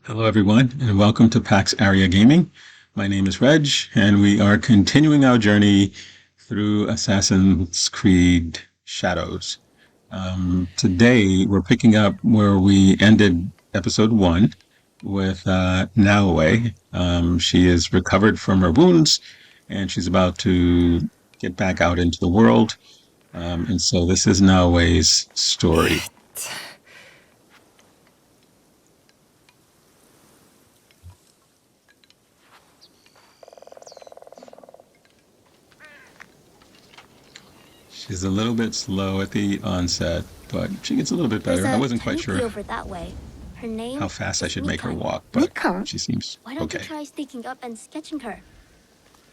Hello, everyone, and welcome to PAX Area Gaming. My name is Reg, and we are continuing our journey through Assassin's Creed Shadows. Today, we're picking up where we ended episode 1 with Naoe. She is recovered from her wounds, and she's about to get back out into the world. And so this is Naoe's story. She's a little bit slow at the onset, but she gets a little bit better. I wasn't quite sure over that way. Her name how fast I is should make her Mika. walk, but Mika? she seems Why don't you okay. try sneaking up and sketching her?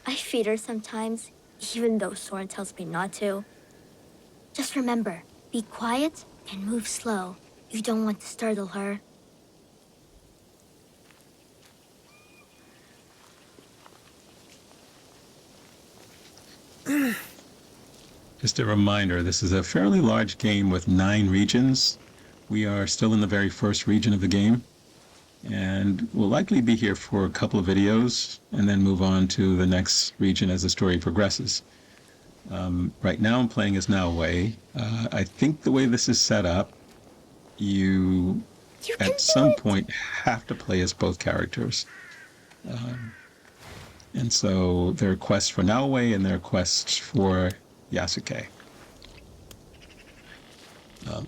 I feed her sometimes, even though Soren tells me not to. Just remember, be quiet and move slow. You don't want to startle her. Just a reminder, this is a fairly large game with 9 regions. We are still in the very first region of the game, and we'll likely be here for a couple of videos and then move on to the next region as the story progresses. Right now I'm playing as Naoe. I think the way this is set up, you at some point have to play as both characters. And so there are quests for Naoe and there are quests for Yasuke.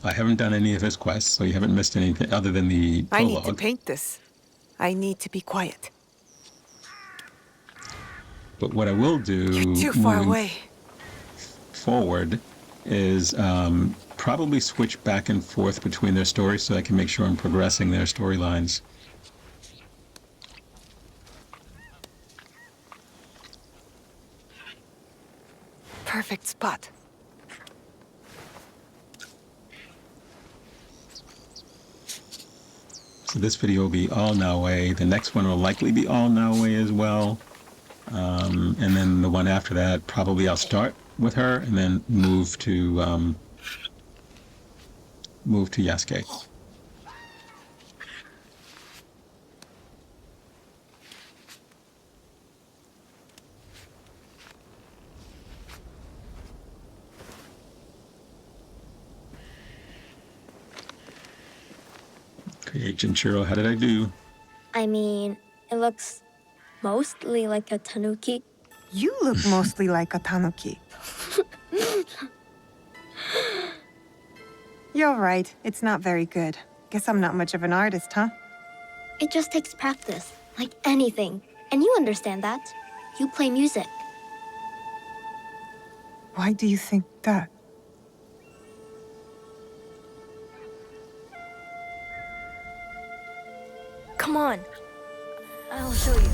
I haven't done any of his quests, so you haven't missed anything other than the prologue. I need to paint this. I need to be quiet. But what I will do You're too far away. forward is probably switch back and forth between their stories so I can make sure I'm progressing their storylines. Perfect spot. So this video will be all Naoe. The next one will likely be all Naoe as well. And then the one after that, probably I'll start with her and then move to Yasuke. Okay, Jinchiro, how did I do? I mean, it looks mostly like a tanuki. You look mostly like a tanuki. You're right. It's not very good. Guess I'm not much of an artist, huh? It just takes practice, like anything. And you understand that. You play music. Why do you think that? Come on. I'll show you.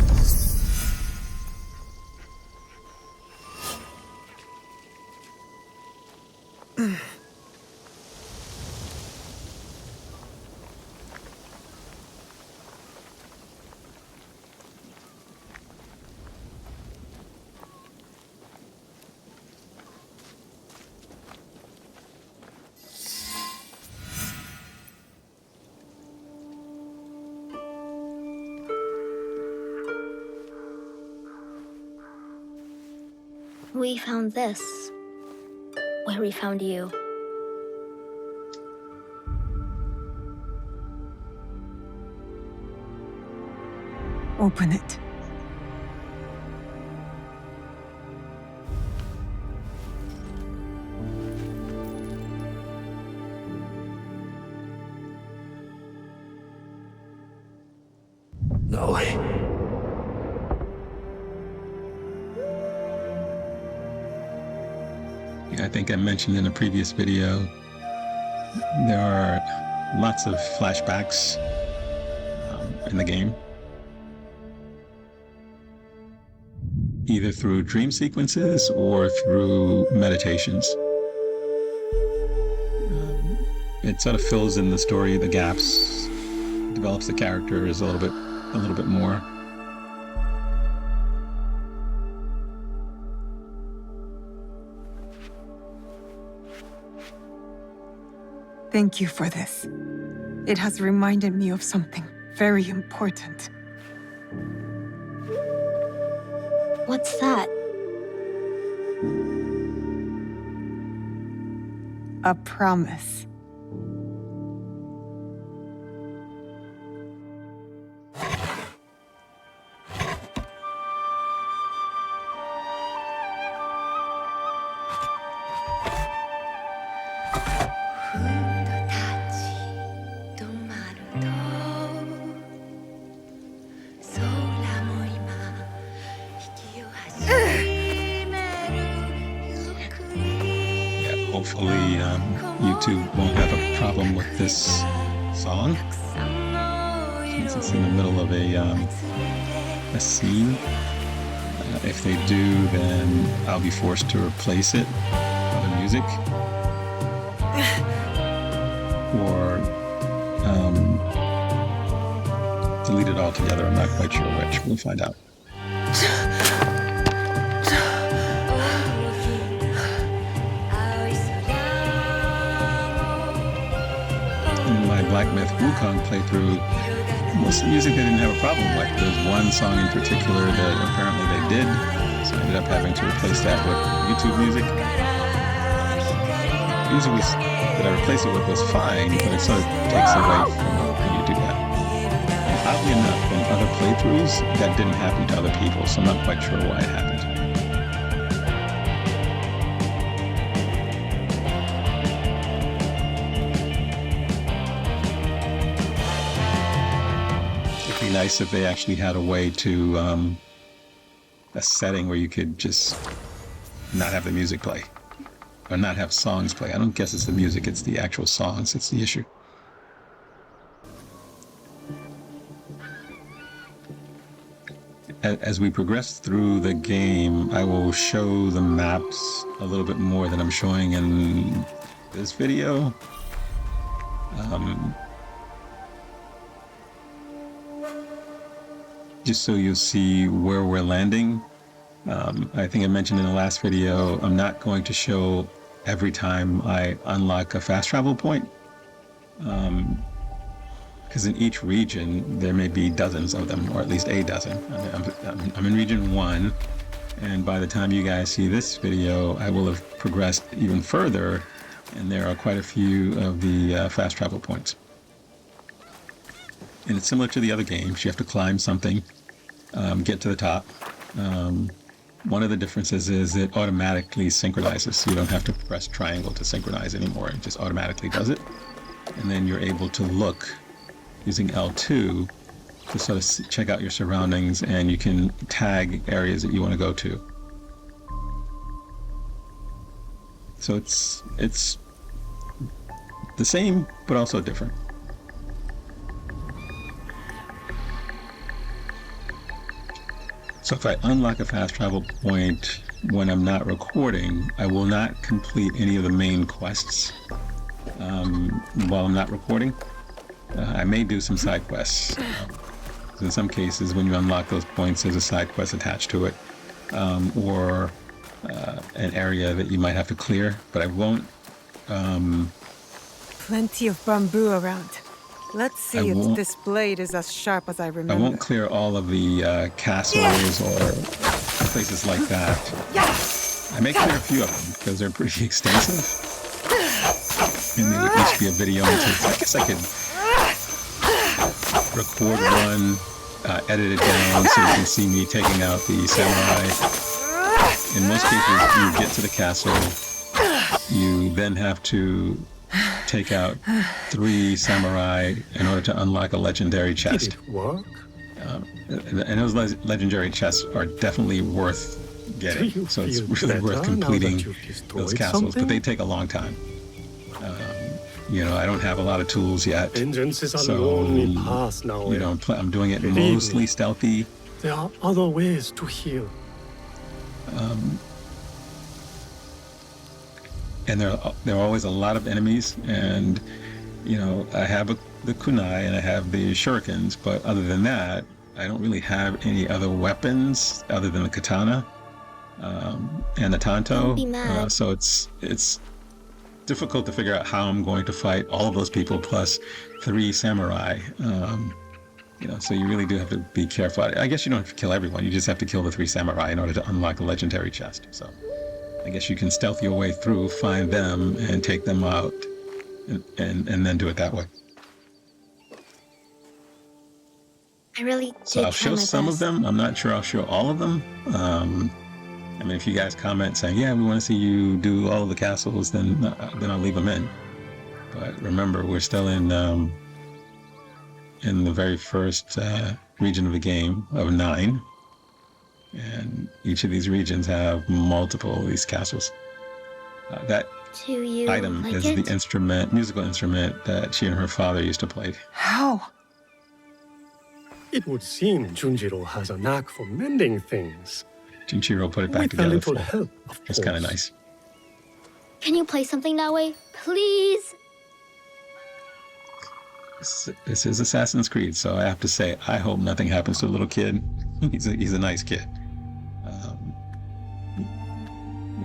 We found this. Where we found you. Open it. Naoe. I think I mentioned in a previous video, there are lots of flashbacks in the game, either through dream sequences or through meditations. It sort of fills in the story, the gaps, develops the characters a little bit more. Thank you for this. It has reminded me of something very important. What's that? A promise. Hopefully, YouTube won't have a problem with this song since it's in the middle of a scene. If they do, then I'll be forced to replace it with other music, or delete it altogether. I'm not quite sure which. We'll find out. In my Black Myth Wukong playthrough, most of the music they didn't have a problem with. There's one song in particular that apparently they did, so I ended up having to replace that with YouTube music. The music that I replaced it with was fine, but it sort of takes away from it when you do that. And oddly enough, in other playthroughs, that didn't happen to other people, so I'm not quite sure why it happened. It'd be nice if they actually had a way to a setting where you could just not have the music play, or not have songs play. I don't guess it's the music, it's the actual songs, it's the issue. As we progress through the game, I will show the maps a little bit more than I'm showing in this video. Just so you'll see where we're landing. I think I mentioned in the last video, I'm not going to show every time I unlock a fast travel point. Because in each region, there may be dozens of them, or at least a dozen. I'm in region 1, and by the time you guys see this video, I will have progressed even further, and there are quite a few of the fast travel points. And it's similar to the other games. You have to climb something, get to the top. One of the differences is it automatically synchronizes, so you don't have to press triangle to synchronize anymore. It just automatically does it. And then you're able to look using L2 to sort of check out your surroundings, and you can tag areas that you want to go to. So it's the same, but also different. So if I unlock a fast travel point when I'm not recording, I will not complete any of the main quests while I'm not recording. I may do some side quests. In some cases, when you unlock those points, there's a side quest attached to it, or an area that you might have to clear, but I won't. Plenty of bamboo around. Let's see if this blade is as sharp as I remember. I won't clear all of the castles or places like that. I may clear a few of them because they're pretty extensive, and they would each be a video. I guess I could record one, edit it down so you can see me taking out the samurai. In most cases, you get to the castle, you then have to take out 3 samurai in order to unlock a legendary chest. Did it work? And those legendary chests are definitely worth getting, so it's really worth completing those castles, but they take a long time. You know, I don't have a lot of tools yet, Vengeance is a so lonely path now. you know, I'm doing it Believe mostly me. stealthy. There are other ways to heal. And there are always a lot of enemies, and you know, I have the kunai and I have the shurikens, but other than that, I don't really have any other weapons other than the katana and the tanto. Don't be mad. So it's difficult to figure out how I'm going to fight all of those people plus 3 samurai. So you really do have to be careful. I guess you don't have to kill everyone. You just have to kill the 3 samurai in order to unlock a legendary chest. So I guess you can stealth your way through, find them, and take them out, and then do it that way. I really So did I'll try show my some of best. them. I'm not sure I'll show all of them. If you guys comment saying, yeah, we want to see you do all of the castles, then I'll leave them in. But remember, we're still in the very first region of the game of 9. And each of these regions have multiple of these castles. That Do you item like is it? the musical instrument that she and her father used to play. How? It would seem Junjiro has a knack for mending things. Junjiro put it back With a together. little help, of course. It's kind of nice. Can you play something, Naoe? Please? This is Assassin's Creed, so I have to say, I hope nothing happens to a little kid. He's a nice kid.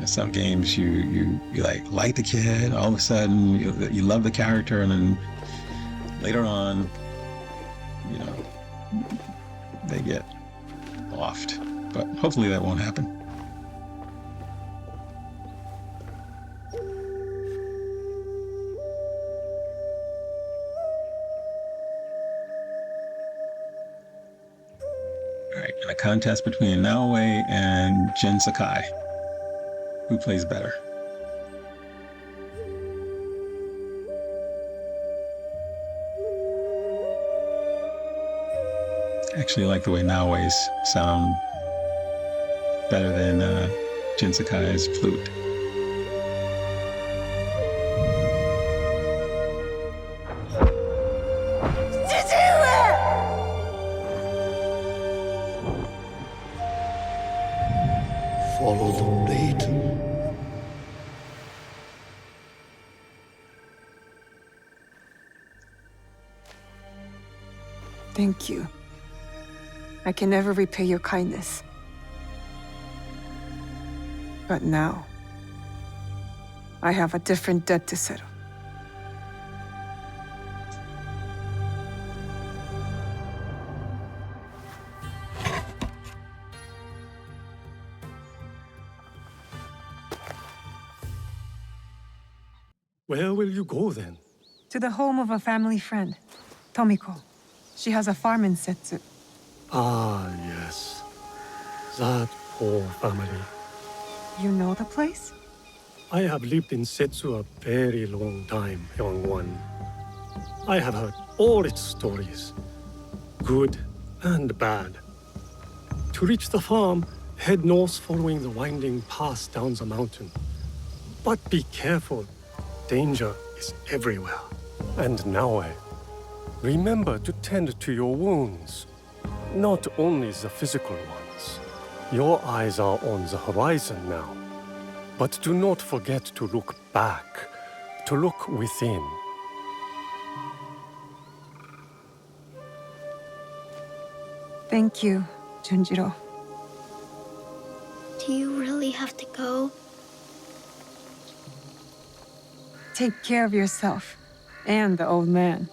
Some games you like the kid, all of a sudden you love the character, and then later on, they get offed. But hopefully that won't happen. All right, in a contest between Naoe and Jin Sakai. Who plays better? Actually, I like the way Naoe's sound better than Jin Sakai's flute. Follow the blade. Thank you. I can never repay your kindness. But now, I have a different debt to settle. Where will you go then? To the home of a family friend, Tomiko. She has a farm in Setsu. Ah, yes. That poor family. You know the place? I have lived in Setsu a very long time, young one. I have heard all its stories, good and bad. To reach the farm, head north following the winding path down the mountain. But be careful. Danger is everywhere. And Naoe, remember to tend to your wounds. Not only the physical ones. Your eyes are on the horizon now. But do not forget to look back, to look within. Thank you, Junjiro. Do you really have to go? Take care of yourself and the old man.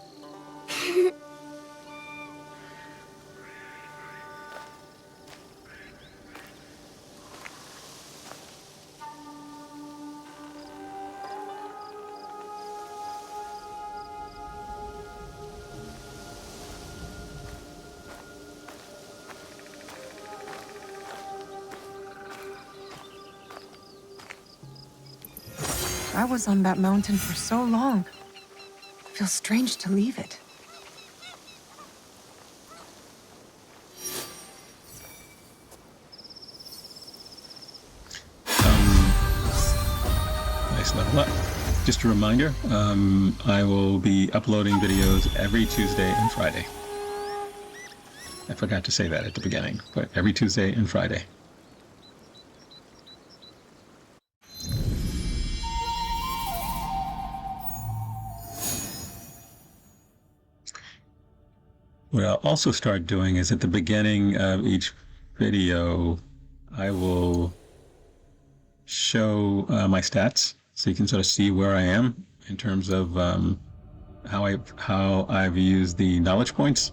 I was on that mountain for so long. It feels strange to leave it. Nice level up. Just a reminder, I will be uploading videos every Tuesday and Friday. I forgot to say that at the beginning, but every Tuesday and Friday. What I'll also start doing is at the beginning of each video, I will show my stats so you can sort of see where I am in terms of how I've used the knowledge points.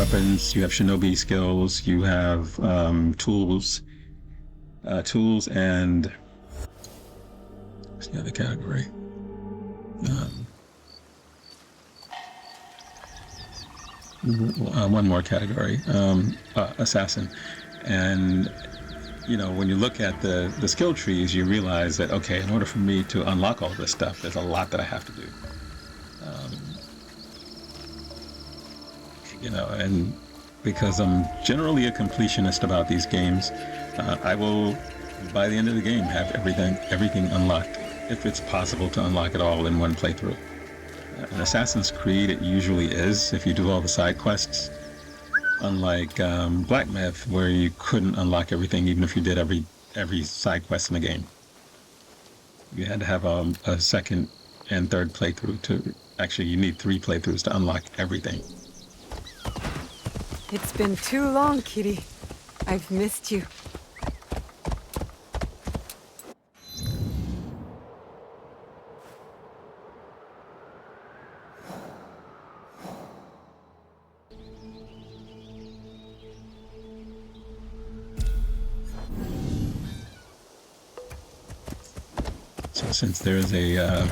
weapons, you have shinobi skills, you have tools, and what's the other category? One more category, assassin. And you know, when you look at the skill trees, you realize that, okay, in order for me to unlock all this stuff, there's a lot that I have to do. You know, and because I'm generally a completionist about these games, I will, by the end of the game, have everything unlocked, if it's possible to unlock it all in one playthrough. In Assassin's Creed, it usually is, if you do all the side quests. Unlike Black Myth, where you couldn't unlock everything, even if you did every side quest in the game. You had to have a second and third playthrough to... Actually, you need 3 playthroughs to unlock everything. It's been too long, Kitty. I've missed you. So since there is a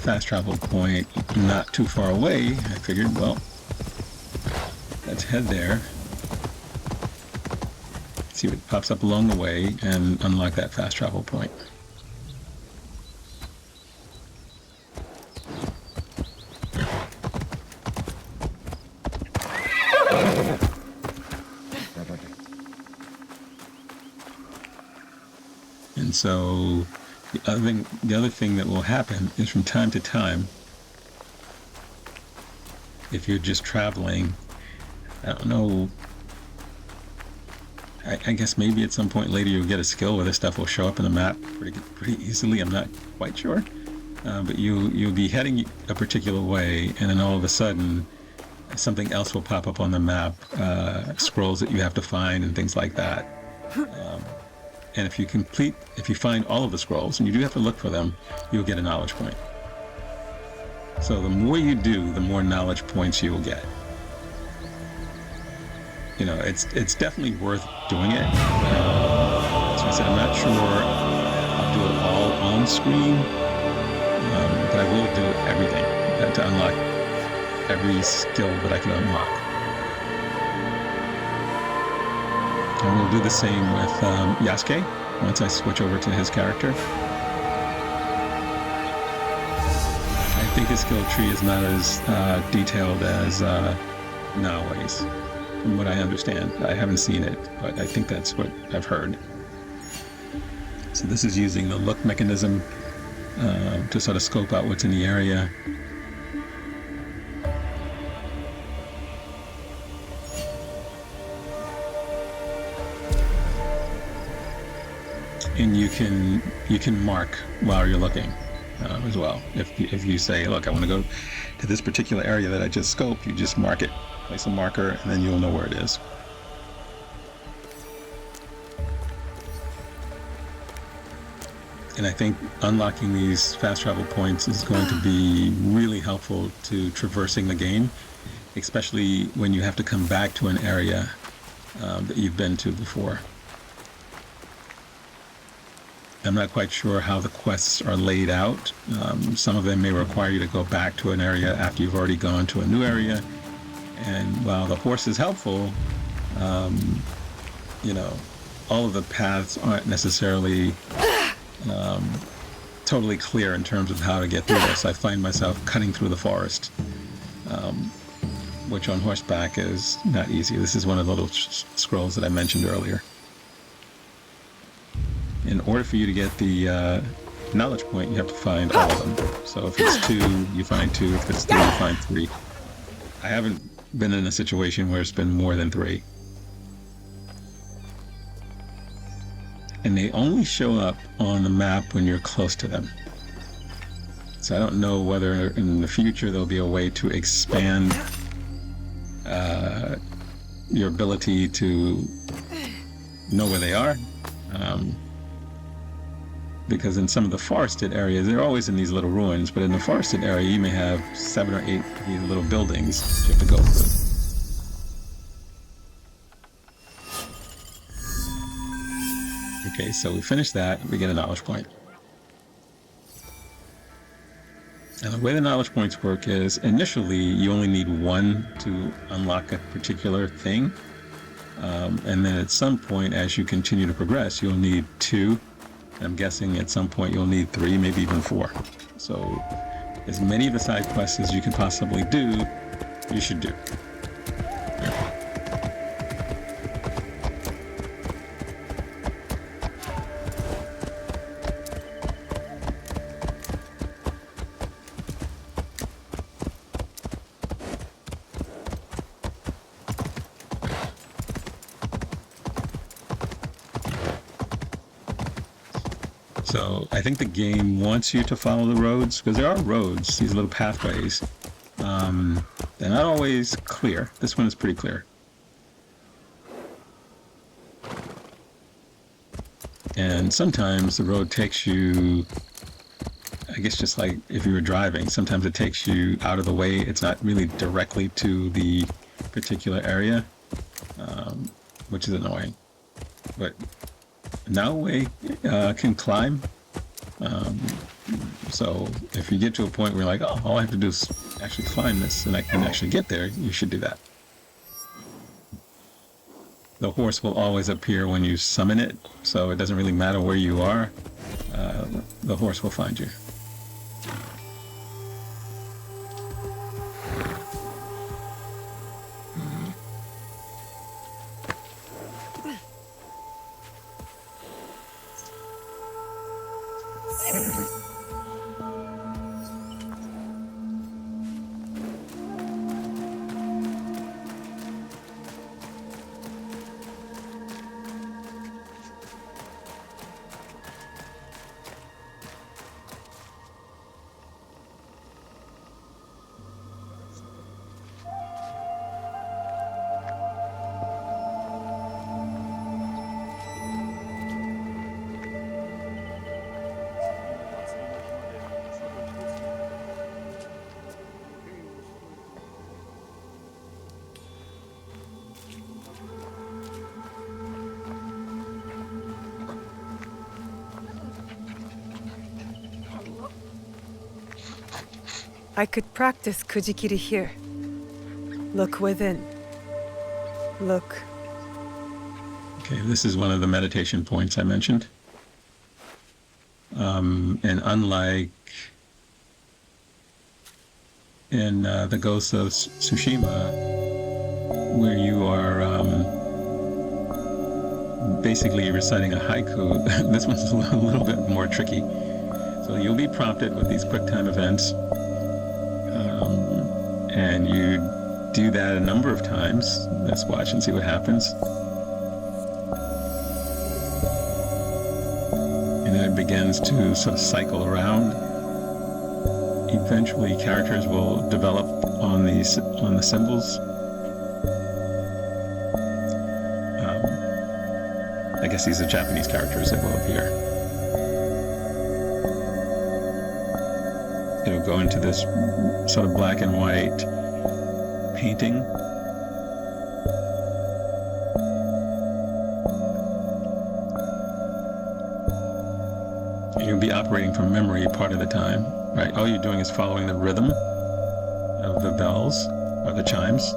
fast travel point not too far away, I figured, well, let's head there, see what pops up along the way, and unlock that fast travel point. And so the other thing that will happen is, from time to time, if you're just traveling, I don't know, I guess maybe at some point later you'll get a skill where this stuff will show up in the map pretty easily. I'm not quite sure. But you'll be heading a particular way, and then all of a sudden something else will pop up on the map, scrolls that you have to find and things like that. And if you find all of the scrolls, and you do have to look for them, you'll get a knowledge point. So the more you do, the more knowledge points you will get. You know, it's definitely worth doing it. So I said, I'm not sure I'll do it all on screen, but I will do everything to unlock every skill that I can unlock. And we'll do the same with Yasuke once I switch over to his character. I think his skill tree is not as detailed as Naoe's, from what I understand. I haven't seen it, but I think that's what I've heard. So this is using the look mechanism to sort of scope out what's in the area. And you can mark while you're looking as well. If you say, look, I want to go to this particular area that I just scoped, you just mark it, place a marker, and then you'll know where it is. And I think unlocking these fast travel points is going to be really helpful to traversing the game, especially when you have to come back to an area that you've been to before. I'm not quite sure how the quests are laid out. Some of them may require you to go back to an area after you've already gone to a new area. And while the horse is helpful, you know, all of the paths aren't necessarily totally clear in terms of how to get through this. I find myself cutting through the forest, which on horseback is not easy. This is one of the little scrolls that I mentioned earlier. In order for you to get the knowledge point, you have to find all of them. So if it's 2, you find 2. If it's 3, you find 3. I haven't been in a situation where it's been more than 3. And they only show up on the map when you're close to them. So I don't know whether in the future there'll be a way to expand your ability to know where they are. Because in some of the forested areas, they're always in these little ruins, but in the forested area, you may have 7 or 8 of these little buildings you have to go through. Okay, so we finish that, we get a knowledge point. And the way the knowledge points work is initially you only need one to unlock a particular thing. And then at some point, as you continue to progress, you'll need two. I'm guessing at some point you'll need three, maybe even four. So as many of the side quests as you can possibly do, you should do. So I think the game wants you to follow the roads, because there are roads, these little pathways. They're not always clear. This one is pretty clear. And sometimes the road takes you, I guess just like if you were driving, sometimes it takes you out of the way. It's not really directly to the particular area, which is annoying. But Naoe can climb. So if you get to a point where you're like, oh, all I have to do is actually climb this and I can actually get there, you should do that. The horse will always appear when you summon it, so it doesn't really matter where you are. The horse will find you. I could practice Kujikiri here. Look within. Look. Okay, this is one of the meditation points I mentioned. And unlike in the Ghost of Tsushima, where you are basically reciting a haiku, this one's a little bit more tricky. So you'll be prompted with these quick time events, and you do that a number of times. Let's watch and see what happens. And then it begins to sort of cycle around. Eventually, characters will develop on the symbols. I guess these are Japanese characters that will appear. It'll go into this sort of black and white painting. And you'll be operating from memory part of the time, right? All you're doing is following the rhythm of the bells or the chimes.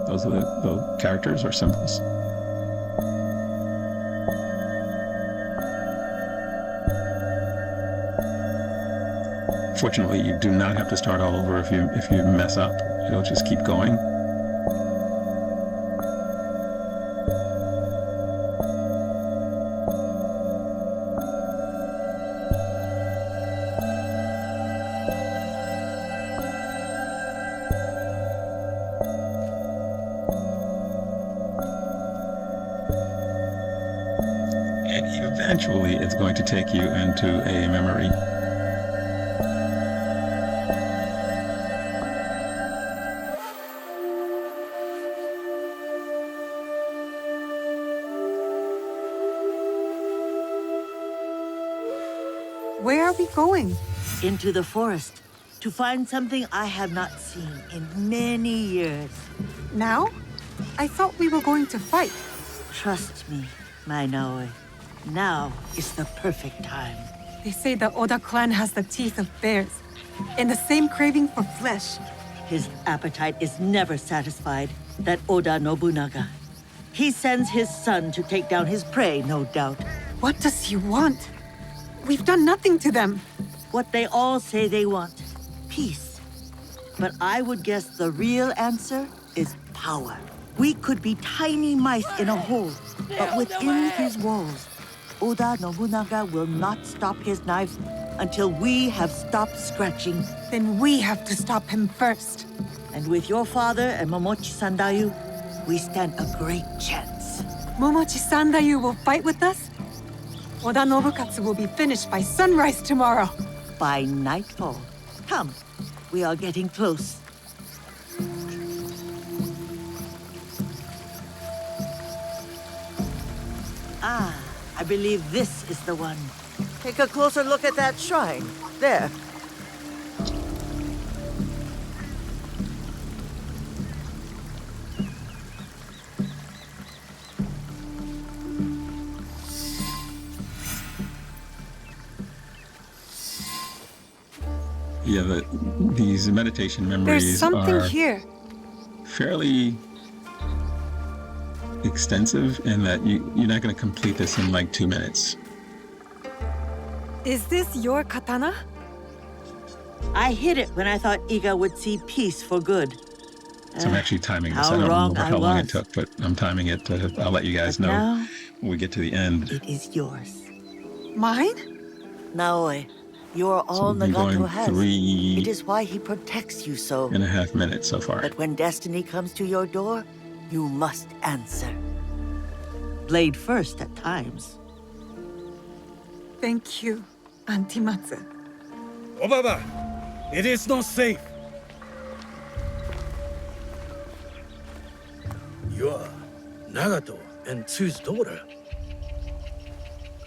Those are the characters or symbols. Fortunately, you do not have to start all over if you mess up. It'll just keep going. And eventually, it's going to take you into a memory. Where are we going? Into the forest to find something I have not seen in many years. Now? I thought we were going to fight. Trust me, my Naoe. Now is the perfect time. They say the Oda clan has the teeth of bears and the same craving for flesh. His appetite is never satisfied, that Oda Nobunaga. He sends his son to take down his prey, no doubt. What does he want? We've done nothing to them. What they all say they want, peace. But I would guess the real answer is power. We could be tiny mice in a hole, but within his walls, Oda Nobunaga will not stop his knives until we have stopped scratching. Then we have to stop him first. And with your father and Momochi Sandayu, we stand a great chance. Momochi Sandayu will fight with us? Oda Nobukatsu will be finished by sunrise tomorrow. By nightfall. Come, we are getting close. Ah, I believe this is the one. Take a closer look at that shrine. There. Yeah, these meditation There's memories something are here. fairly extensive in that you're not going to complete this in like 2 minutes. Is this your katana? I hid it when I thought Iga would see peace for good. So I'm actually timing this. How I don't wrong remember I how long it was. took, but I'm timing it. I'll let you guys But know now, when we get to the end. it is yours. Mine? Naoe, you are So all we've been Nagato going has. It 3 is why he protects you so. and a half minutes so far. But when destiny comes to your door, you must answer. Blade first at times. Thank you, Auntie Matsu. Obaba, it is not safe. You are Nagato and Tsu's daughter.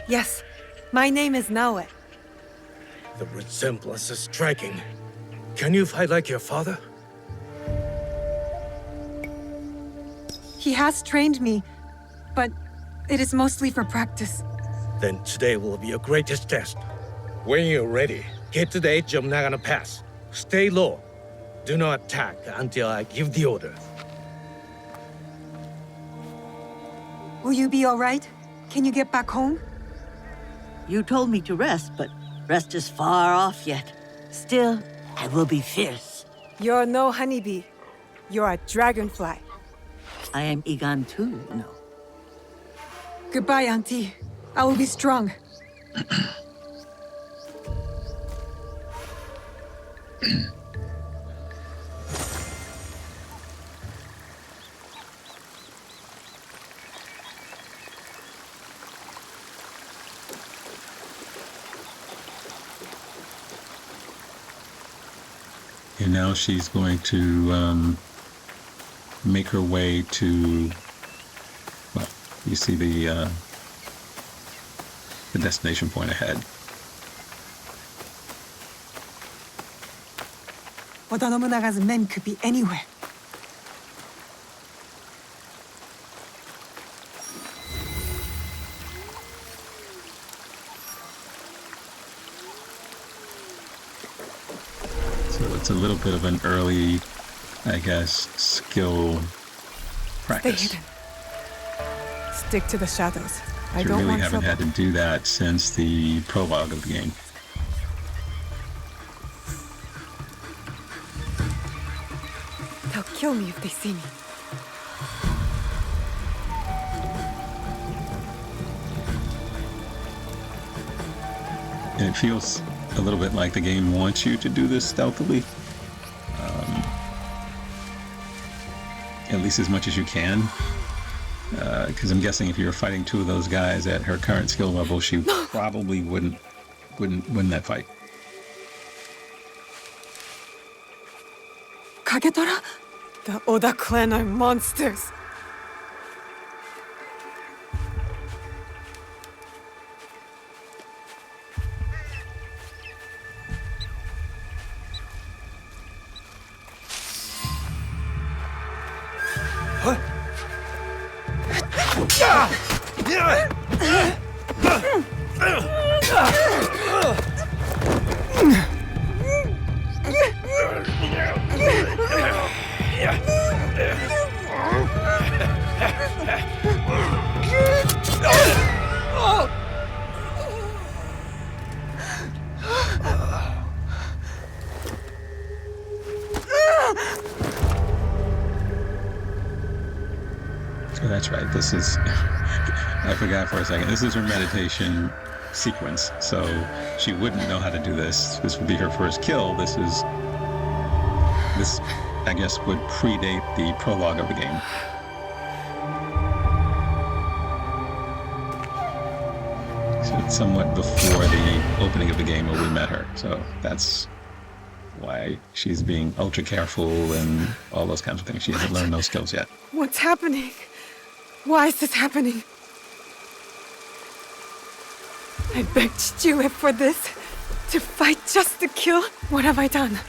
Yes, my name is Naoe. The resemblance is striking. Can you fight like your father? He has trained me, but it is mostly for practice. Then today will be your greatest test. When you're ready, get to the edge of Nagano Pass. Stay low. Do not attack until I give the order. Will you be all right? Can you get back home? You told me to rest, but rest is far off yet. Still, I will be fierce. You're no honeybee. You're a dragonfly. I am Igan too, no. Goodbye, Auntie. I will be strong. And now she's going to make her way to, well, you see the destination point ahead. Oda Nobunaga's men could be anywhere. So it's a little bit of an early, I guess, skill Stay practice. hidden. Stick to the shadows. I You don't really want haven't trouble. had to do that since the prologue of the game. They'll kill me if they see me. And it feels a little bit like the game wants you to do this stealthily. At least as much as you can. Because I'm guessing if you were fighting two of those guys at her current skill level, she probably wouldn't win that fight. Kagetora? The Oda clan are monsters. that's right. This is, I forgot for a second. This is her meditation sequence. So she wouldn't know how to do this. This would be her first kill. This, I guess, would predate the prologue of the game. So it's somewhat before the opening of the game where we met her. So that's why she's being ultra careful and all those kinds of things. She hasn't learned those skills yet. What's happening? Why is this happening? I begged Chihue for this. To fight just to kill? What have I done?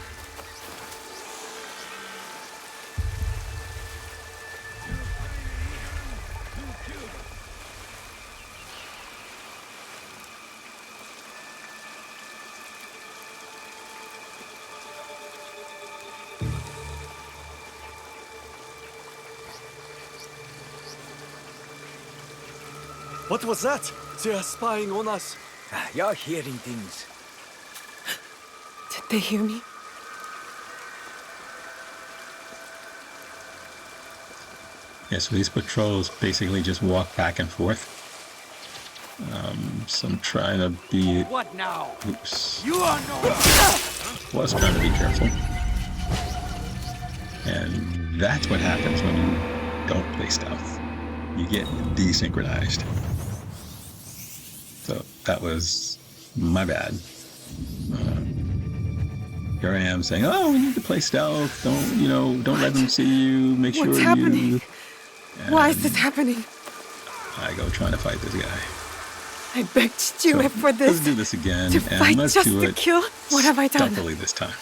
What was that? They are spying on us. You're hearing things. Did they hear me? Yeah, so these patrols basically just walk back and forth. So I'm trying to be... What now? Oops. You are no... Was trying to be careful. And that's what happens when you don't play stealth. You get desynchronized. So that was my bad. Here I am saying, "Oh, we need to play stealth. Don't let them see you. Make sure What's you." happening? Why is And this happening? I go trying to fight this guy. I begged Chihue for this. Let's do this again, To and fight let's just do to it kill? What have I done? stealthily this time.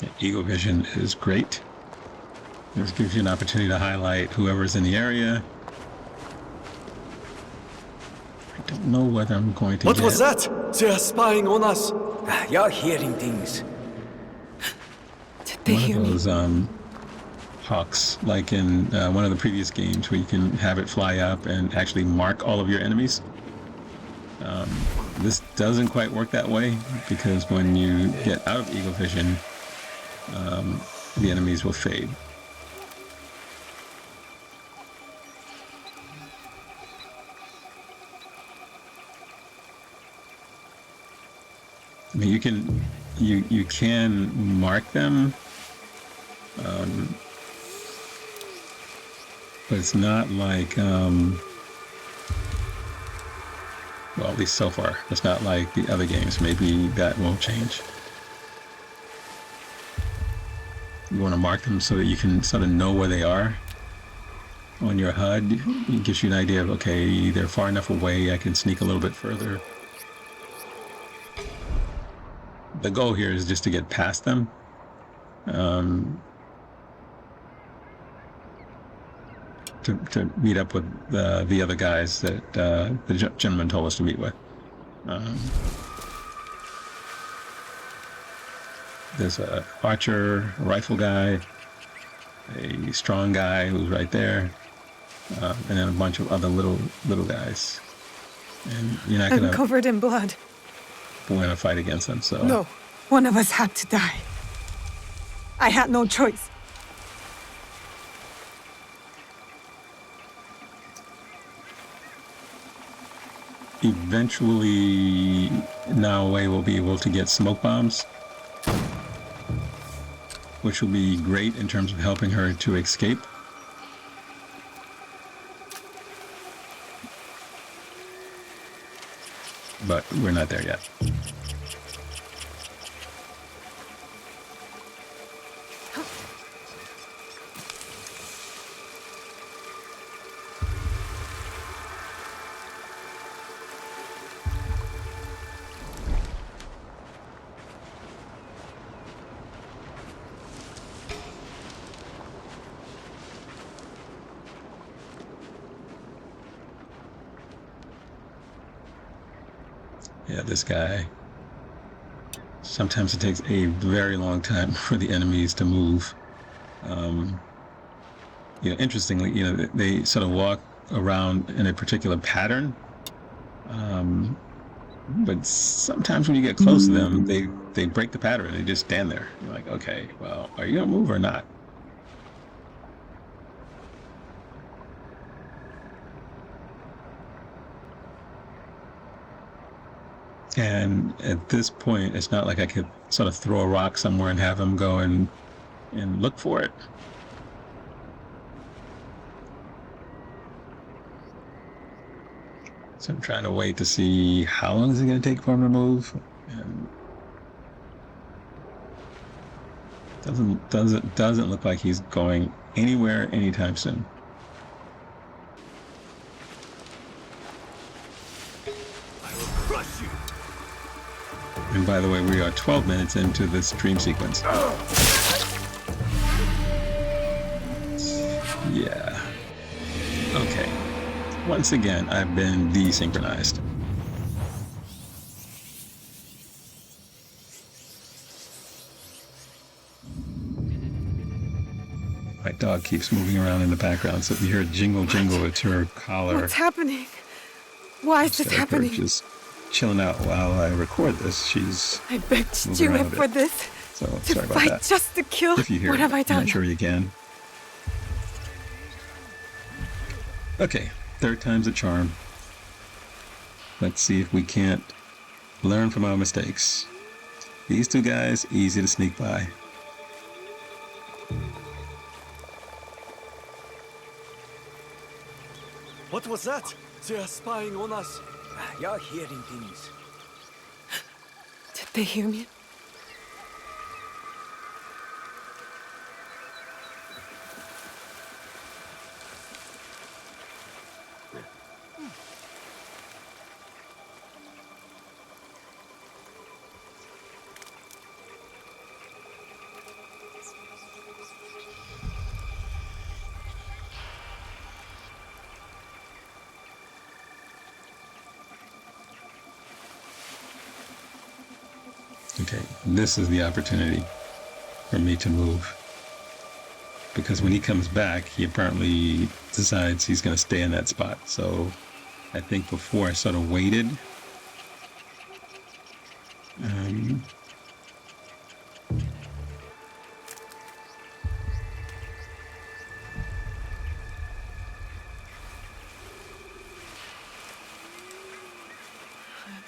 Yeah, Eagle Vision is great. This gives you an opportunity to highlight whoever's in the area. I don't know whether I'm going to What get... was that? They are spying on us. You're hearing things. Did they one hear of me? those hawks, like in one of the previous games, where you can have it fly up and actually mark all of your enemies. This doesn't quite work that way, because when you get out of Eagle Vision, the enemies will fade. I mean, you can mark them, but it's not like well, at least so far, it's not like the other games. Maybe that won't change. You want to mark them so that you can sort of know where they are on your HUD. It gives you an idea of, okay, they're far enough away, I can sneak a little bit further. The goal here is just to get past them. To meet up with the other guys that the gentleman told us to meet with. There's a archer, a rifle guy, a strong guy who's right there, and then a bunch of other little guys. And you're not I'm gonna covered in blood. win a fight against them. So No, one of us had to die. I had no choice. eventually, Naoe will be able to get smoke bombs, which will be great in terms of helping her to escape. But we're not there yet. Yeah, this guy. Sometimes it takes a very long time for the enemies to move. Interestingly, they sort of walk around in a particular pattern. But sometimes when you get close to them, they break the pattern. They just stand there. You're like, okay, well, are you gonna move or not? And at this point, it's not like I could sort of throw a rock somewhere and have them go and look for it. So I'm trying to wait to see how long is it going to take for him to move. And doesn't look like he's going anywhere anytime soon. I will crush you. And by the way, we are 12 minutes into this dream sequence. Yeah. Okay. Once again, I've been desynchronized. My dog keeps moving around in the background, so if you hear a jingle, it's her collar. What's happening? Why is this happening? Just chilling out while I record this. She's I begged Stuart for this. So To sorry about fight that. just to kill. If you hear What it, have I I'm done? not sure you can. Okay, third time's a charm. Let's see if we can't learn from our mistakes. These two guys, easy to sneak by. What was that? They are spying on us. You're hearing things. Did they hear me? Okay, this is the opportunity for me to move. Because when he comes back, he apparently decides he's going to stay in that spot. So I think before I sort of waited,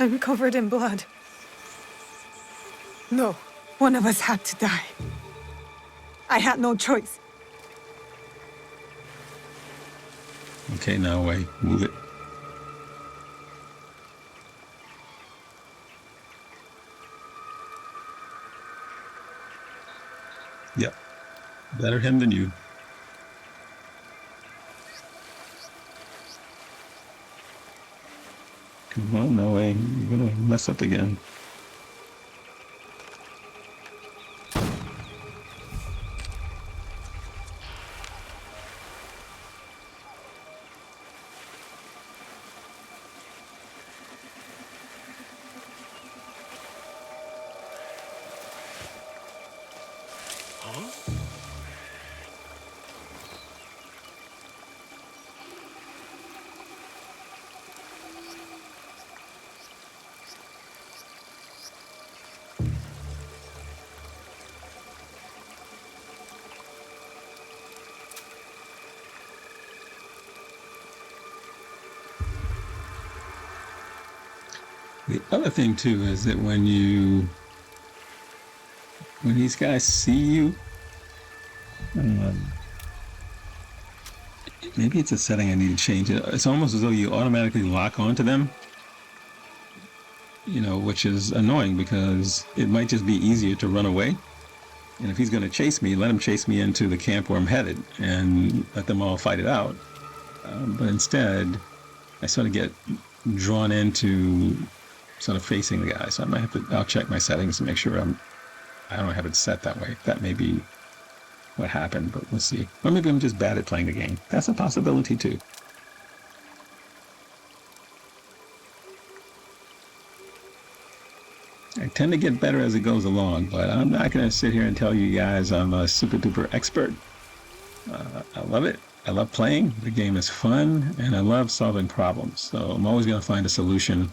I'm covered in blood. No, one of us had to die. I had no choice. okay, Naoe, move it. Yep, better him than you. Come on, Naoe, you're gonna mess up again. The other thing too is that when these guys see you, maybe it's a setting I need to change. It's almost as though you automatically lock onto them, which is annoying because it might just be easier to run away. And if he's going to chase me, let him chase me into the camp where I'm headed and let them all fight it out. But instead, I sort of get drawn into sort of facing the guy. So I'll check my settings to make sure I don't have it set that way. That may be what happened, but we'll see. Or maybe I'm just bad at playing the game. That's a possibility too. I tend to get better as it goes along, but I'm not going to sit here and tell you guys I'm a super duper expert. I love it. I love playing. The game is fun, and I love solving problems. So I'm always going to find a solution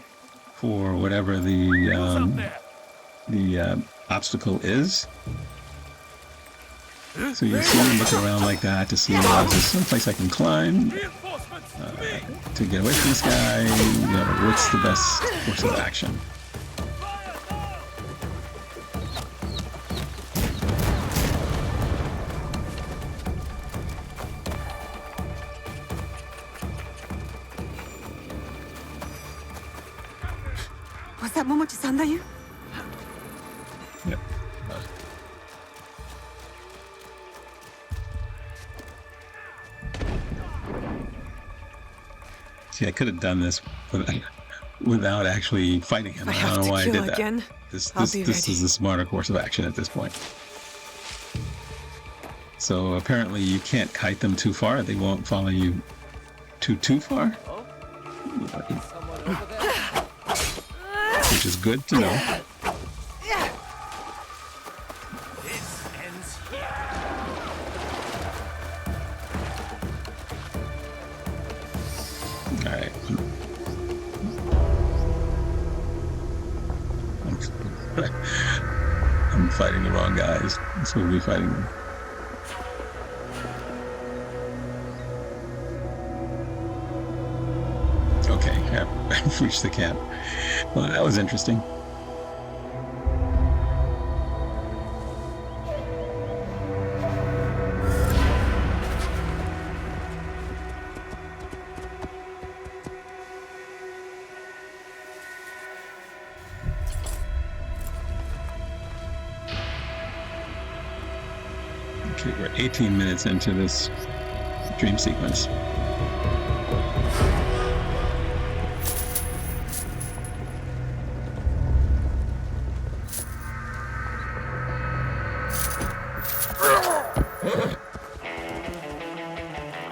for whatever the obstacle is. So you see me looking around like that to see, is there someplace I can climb to get away from this guy? What's the best course of action? Was that Momochi-san that you? Yep. See, I could have done this without actually fighting him. I don't know why I did that. Again. This is the smarter course of action at this point. So apparently you can't kite them too far. They won't follow you too far. Which is good to know. Alright. I'm fighting the wrong guys. So we'll be fighting them. Okay, I've reached the camp. Well, that was interesting. Okay, we're 18 minutes into this dream sequence.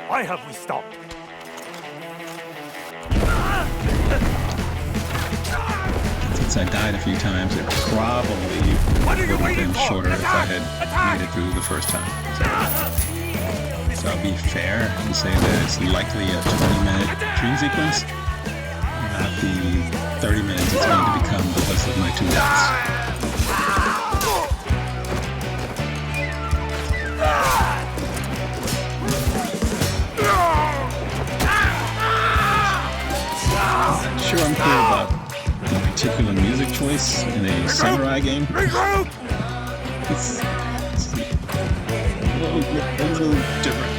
Why have we stopped? Since I died a few times, it probably would have been shorter if I had made it through the first time. So I'll be fair and say that it's likely a 20-minute dream sequence, not the 30 minutes it's going to become because of my 2 deaths. Sure, I'm clear about a particular music choice in a samurai game. It's a little different.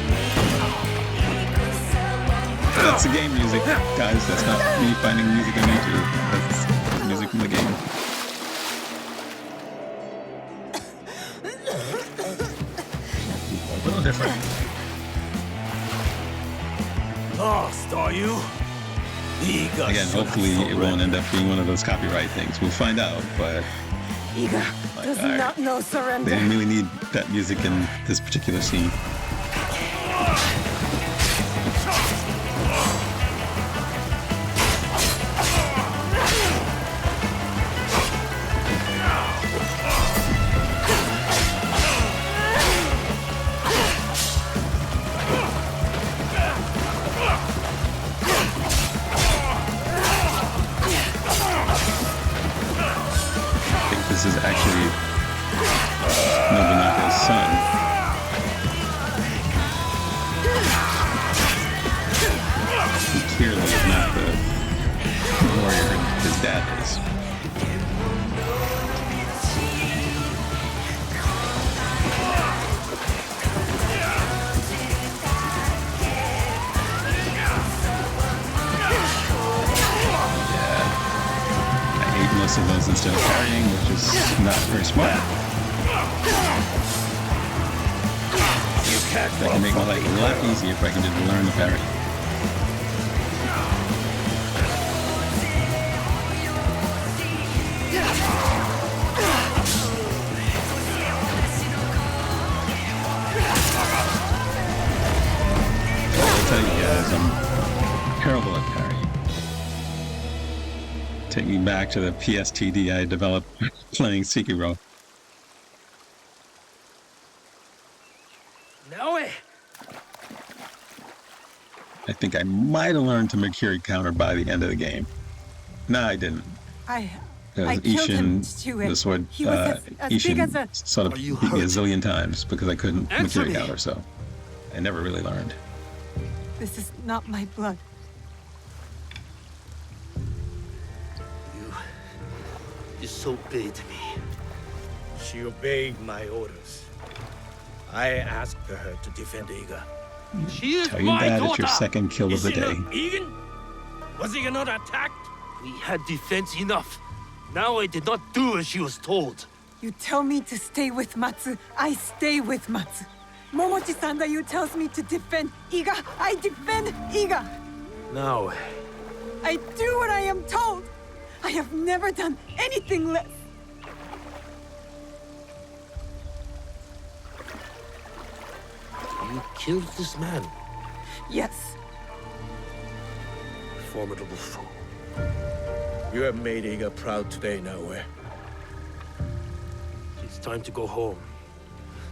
That's the game music, guys. That's not me finding music on YouTube. That's music from the game. A little different. Lost, are you? Again, hopefully it won't end up being one of those copyright things. We'll find out, but Iga does not know surrender. they didn't really need that music in this particular scene. This is actually Nobunaga's son. He clearly is not the warrior his dad is. Most of those instead of parrying, which is not very smart. That can make my life a lot easier if I can just learn to parry. I'll tell you guys, I'm terrible at parrying. Take me back back to the PSTD I developed playing Sekiro. Naoe! I think I might have learned to Mercury counter by the end of the game. No, I didn't. I Because killed him Ishin, too. the sword, He was as big Ishin as a... sort of Are you beat me a hurt? zillion times because I couldn't Answer Mercury me. counter, so I never really learned. This is not my blood. You disobeyed me. She obeyed my orders. I asked her to defend Iga. She is Tell you my that daughter. it's your second kill of Is the she day. not vegan? Was Iga not attacked? We had defense enough. Now I did not do as she was told. You tell me to stay with Matsu, I stay with Matsu. Momochi-san that you tells me to defend Iga, I defend Iga. Now, I do what I am told. I have never done anything less. you killed this man. Yes, Formidable foe. You have made Iga proud today, Naoe. It's time to go home.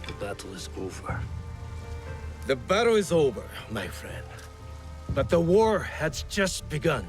The battle is over. The battle is over, my friend. But the war has just begun.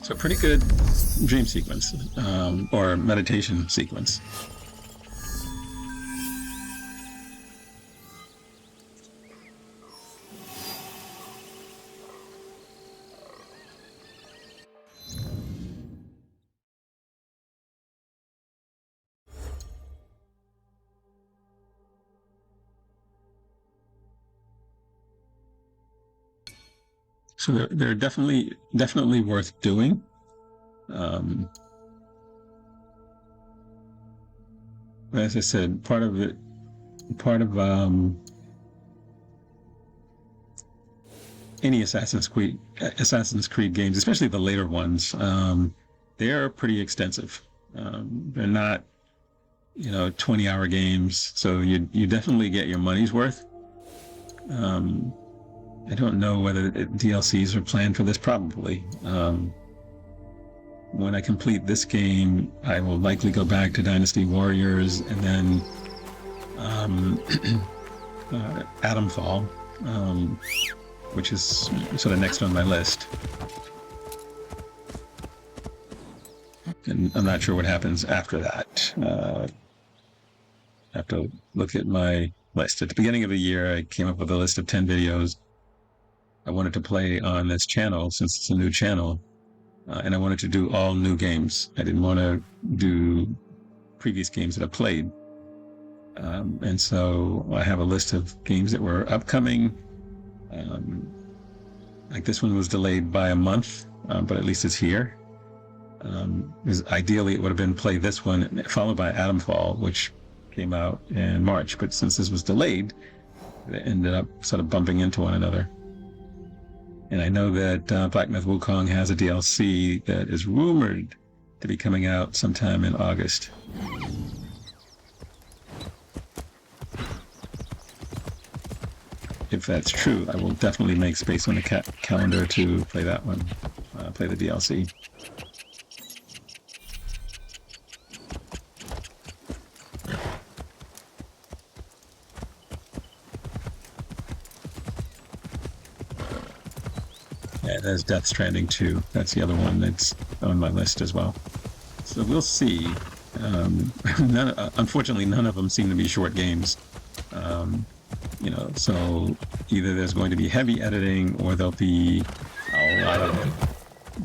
So pretty good dream sequence, or meditation sequence. So they're definitely worth doing. As I said, part of any Assassin's Creed games, especially the later ones, they are pretty extensive. They're not, 20-hour games, so you definitely get your money's worth. I don't know whether DLCs are planned for this. Probably. When I complete this game, I will likely go back to Dynasty Warriors and then Atomfall, which is sort of next on my list. And I'm not sure what happens after that. I have to look at my list. At the beginning of the year, I came up with a list of 10 videos I wanted to play on this channel, since it's a new channel, and I wanted to do all new games. I didn't want to do previous games that I played. And so I have a list of games that were upcoming. Like this one was delayed by a month, but at least it's here. Ideally, it would have been play this one, followed by Atomfall, which came out in March. But since this was delayed, they ended up sort of bumping into one another. And I know that Black Myth Wukong has a DLC that is rumored to be coming out sometime in August. If that's true, I will definitely make space on the calendar to play that one, play the DLC. Yeah, there's Death Stranding 2. That's the other one that's on my list as well. So we'll see. Unfortunately, none of them seem to be short games. So either there's going to be heavy editing or there'll be a lot of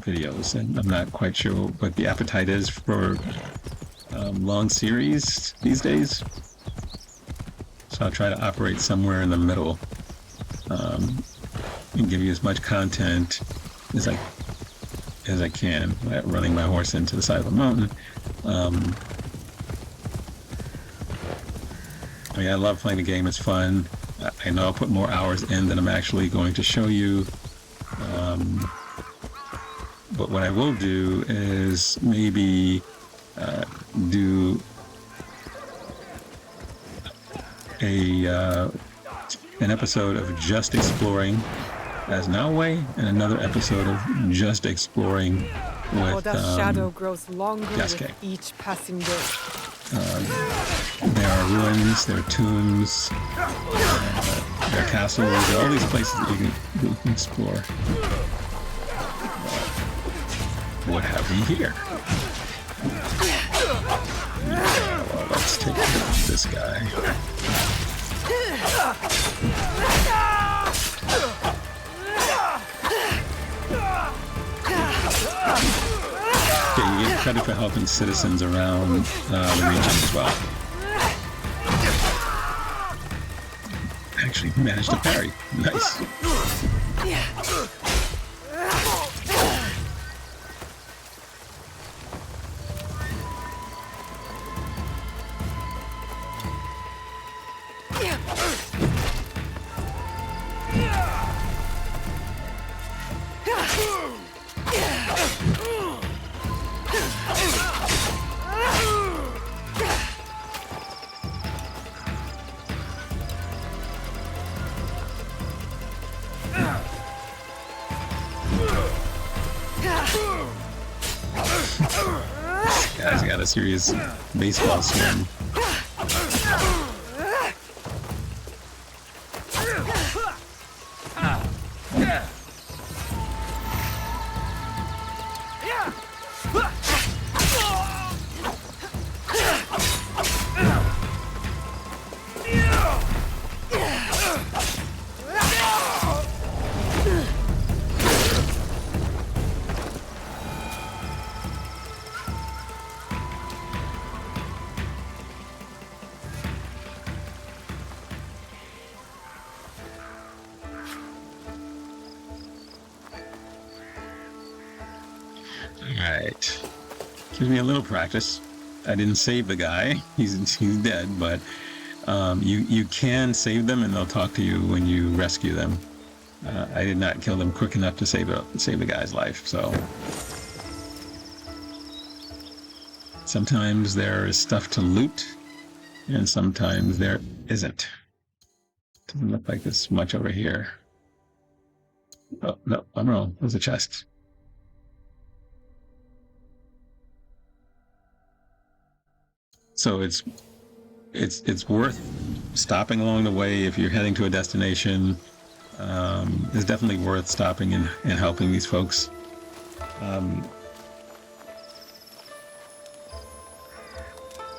videos. And I'm not quite sure what the appetite is for long series these days. So I'll try to operate somewhere in the middle. and give you as much content as I can, running my horse into the side of a mountain. I mean, I love playing the game. It's fun. I know I'll put more hours in than I'm actually going to show you. But what I will do is maybe do an episode of just exploring as Naoe, and another episode of just exploring with That shadow grows longer Yasuke. with each passing day. There are ruins, there are tombs, there are castles, there are all these places that you can explore. What have we here? Well, let's take a look at this guy. Okay, you get credit for helping citizens around the region as well. Actually managed to parry. Nice. Guy's got a serious baseball swing. Alright. Gives me a little practice. I didn't save the guy. He's dead, but you can save them and they'll talk to you when you rescue them. I did not kill them quick enough to save the guy's life, so. Sometimes there is stuff to loot, and sometimes there isn't. Doesn't look like there's much over here. Oh, no, I'm wrong. There's a chest. So it's worth stopping along the way if you're heading to a destination. It's definitely worth stopping and helping these folks.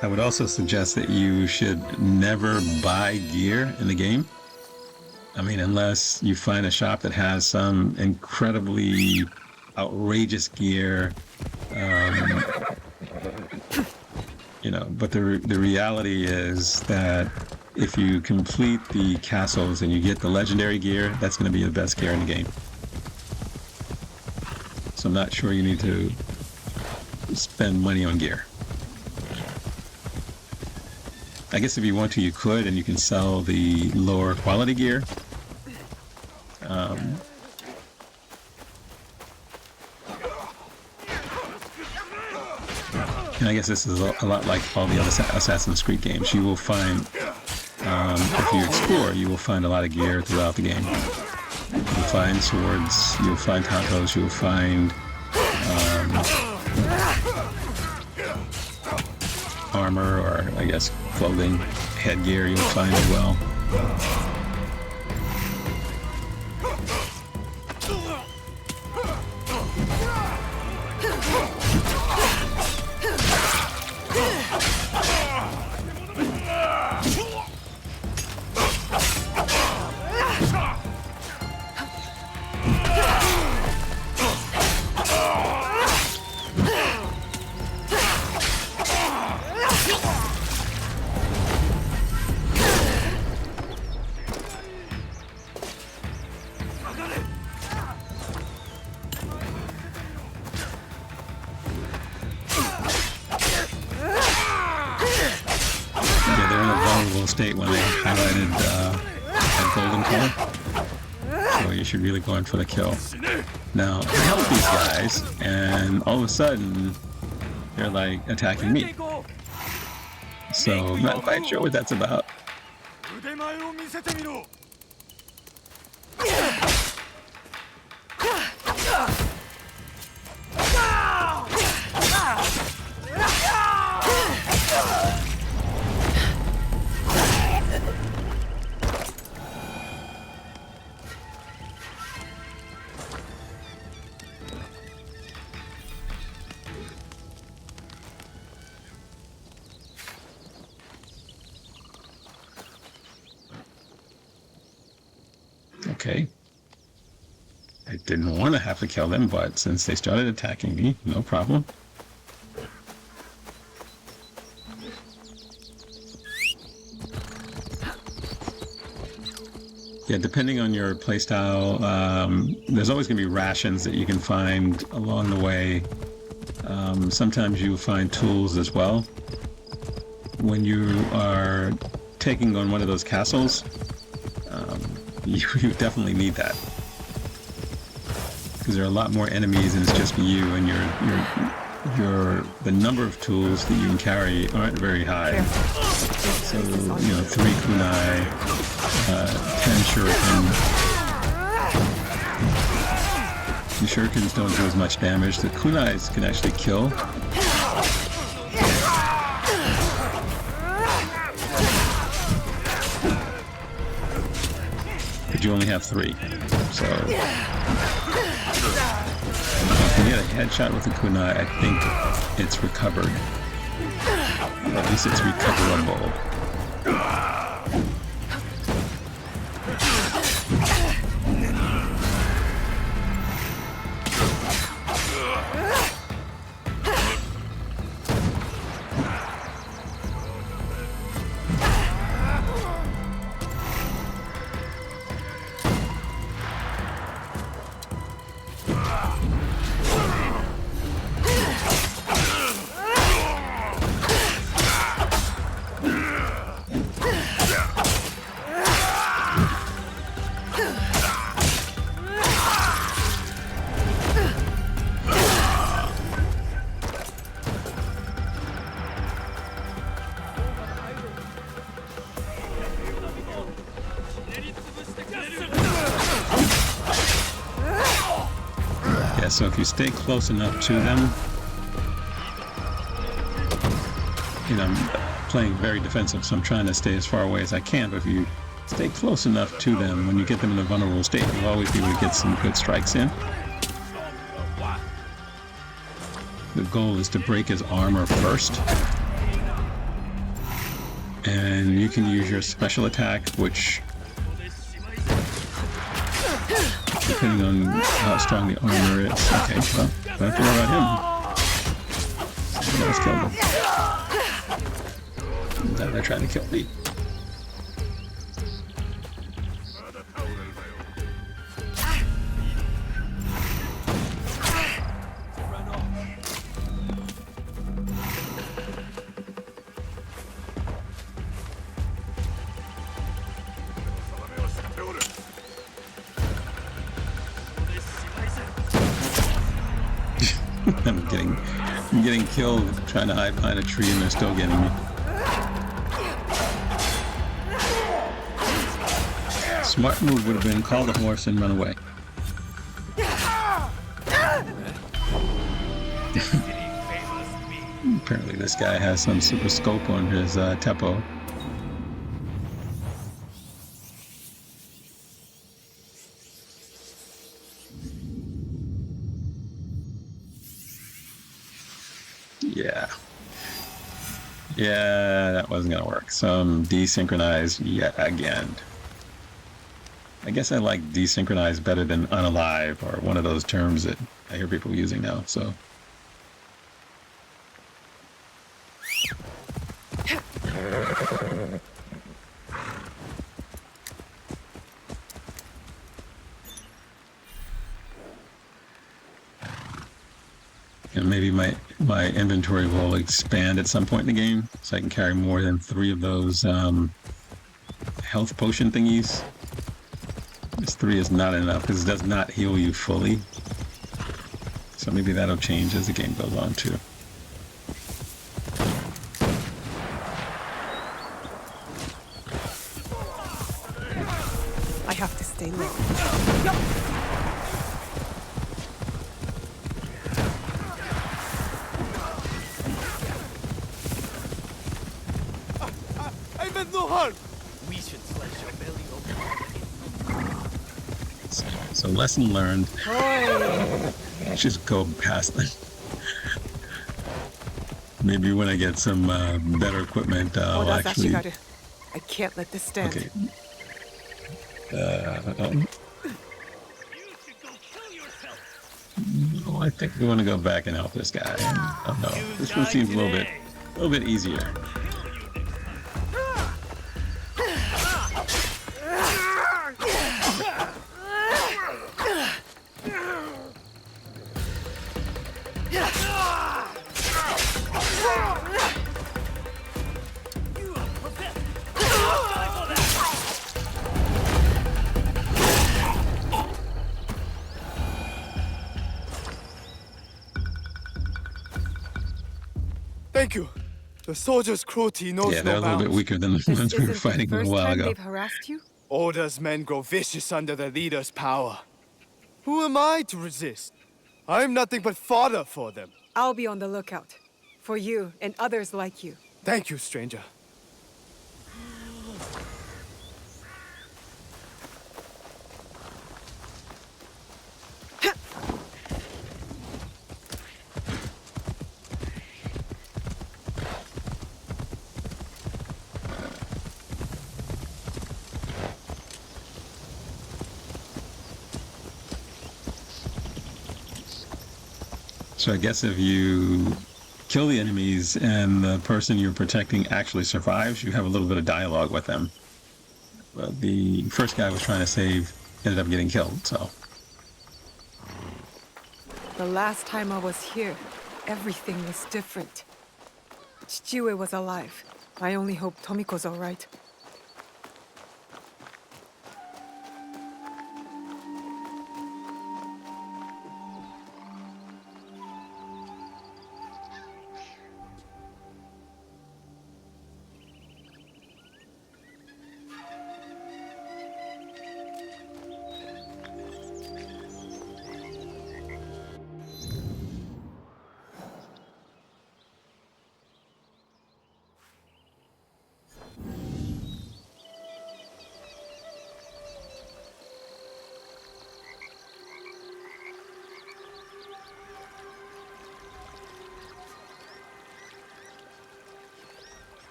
I would also suggest that you should never buy gear in the game. I mean, unless you find a shop that has some incredibly outrageous gear. You know, but the reality is that if you complete the castles and you get the legendary gear, that's going to be the best gear in the game. So I'm not sure you need to spend money on gear. I guess if you want to, you could, and you can sell the lower quality gear. And I guess this is a lot like all the other Assassin's Creed games. You will find, if you explore, you will find a lot of gear throughout the game. You'll find swords, you'll find tatos, you'll find armor, or I guess clothing, headgear you'll find as well. state when they highlighted that golden color. So you should really go in for the kill. Now, I help these guys, and all of a sudden, they're like attacking me. So I'm not quite sure what that's about. Okay. I didn't want to have to kill them, but since they started attacking me, no problem. Yeah, depending on your playstyle, there's always going to be rations that you can find along the way. Sometimes you find tools as well. When you are taking on one of those castles, you definitely need that. Because there are a lot more enemies and it's just you, and the number of tools that you can carry aren't very high. So, 3 kunai, 10 shuriken. The shurikens don't do as much damage. The kunais can actually kill. But you only have 3. So if you get a headshot with a kunai, I think it's recovered. Or at least it's recoverable. So if you stay close enough to them, I'm playing very defensive, so I'm trying to stay as far away as I can, but if you stay close enough to them, when you get them in a vulnerable state, you'll always be able to get some good strikes in. The goal is to break his armor first. And you can use your special attack, which, depending on how strong the armor is. Okay, well, don't have to worry about him. Someone else killed him. Now they're trying to kill me. I'm getting killed trying to hide behind a tree, and they're still getting me. Smart move would have been call the horse and run away. Apparently this guy has some super scope on his Teppo. Yeah, that wasn't gonna work. So I'm desynchronized yet again. I guess I like desynchronized better than unalive, or one of those terms that I hear people using now, so. And maybe my inventory will expand at some point in the game, so I can carry more than 3 of those health potion thingies. This 3 is not enough because it does not heal you fully. So maybe that'll change as the game goes on too. I have to stay low. I meant no harm. We should slice your belly open. So lesson learned. Just go past them. Maybe when I get some better equipment, I'll actually. I can't let this stand. Okay. Oh, I think we want to go back and help this guy. Oh no, this one seems a little bit easier. Thank you. The soldier's cruelty knows Yeah, they're no a little bit bounds. weaker than the ones we were fighting a while ago. They've harassed you? Orda's men grow vicious under the leader's power. Who am I to resist? I'm nothing but fodder for them. I'll be on the lookout. For you and others like you. Thank you, stranger. So I guess if you kill the enemies and the person you're protecting actually survives, you have a little bit of dialogue with them. But the first guy was trying to save ended up getting killed, so. The last time I was here, everything was different. Chichiue was alive. I only hope Tomiko's all right.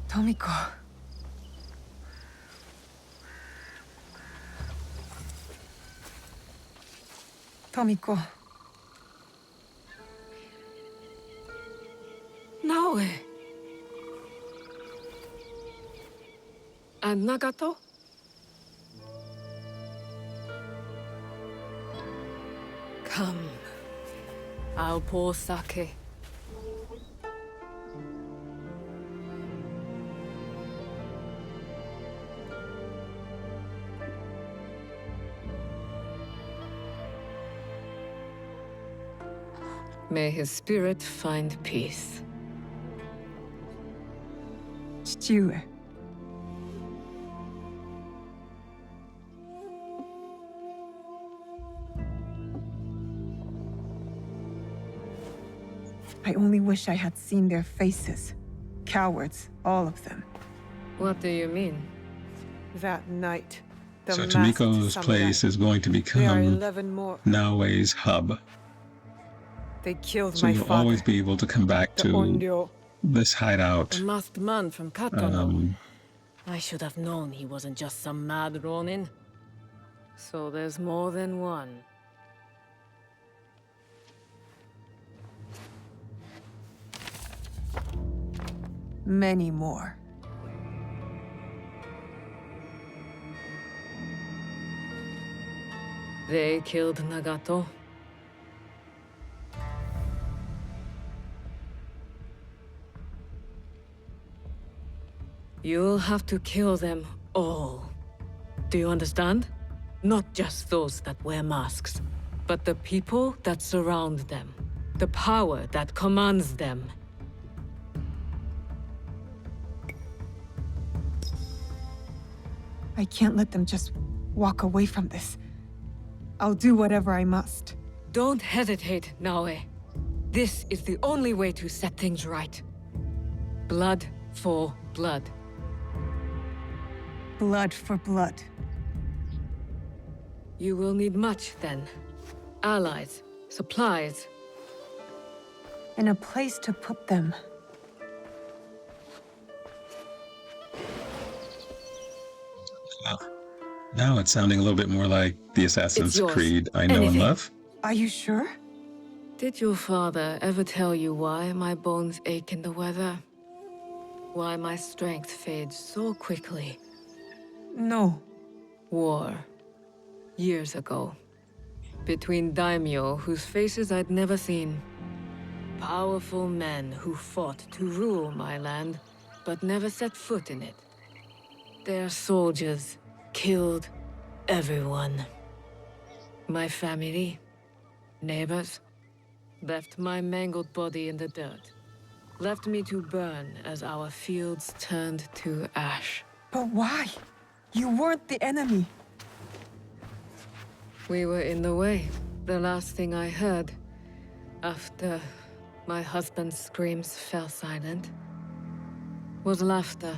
Tomiko. Tomiko. Naoe. And Nagato? Come. I'll pour sake. May his spirit find peace. Chichiue. I only wish I had seen their faces. Cowards, all of them. What do you mean? That night. The So masked Tomiko's samurai. place is going to There are become 11 more. Naoe's hub. They killed So my you'll father. always be able to come back The to Onryo. this hideout. The masked man from Katano. Um, I should have known he wasn't just some mad Ronin. So there's more than one. Many more. They killed Nagato. You'll have to kill them all. Do you understand? Not just those that wear masks, but the people that surround them. The power that commands them. I can't let them just walk away from this. I'll do whatever I must. Don't hesitate, Naoe. This is the only way to set things right. Blood for blood. Blood for blood. You will need much then. Allies, supplies. And a place to put them. Now it's sounding a little bit more like the Assassin's yours. Creed I know and Anything. love. Are you sure? Did your father ever tell you why my bones ache in the weather? Why my strength fades so quickly? No. War. Years ago. Between daimyo whose faces I'd never seen. Powerful men who fought to rule my land, but never set foot in it. Their soldiers killed everyone. My family, neighbors, left my mangled body in the dirt. Left me to burn as our fields turned to ash. But why? You weren't the enemy. We were in the way. The last thing I heard, after my husband's screams fell silent, was laughter.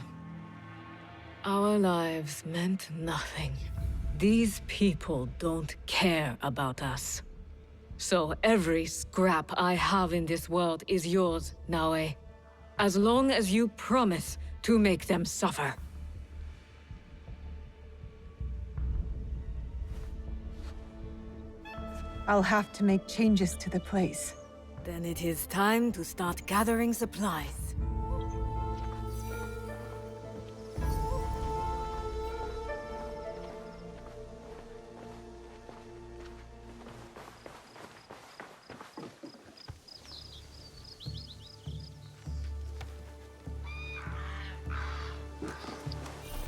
Our lives meant nothing. These people don't care about us. So every scrap I have in this world is yours, Naoe. As long as you promise to make them suffer. I'll have to make changes to the place. Then it is time to start gathering supplies.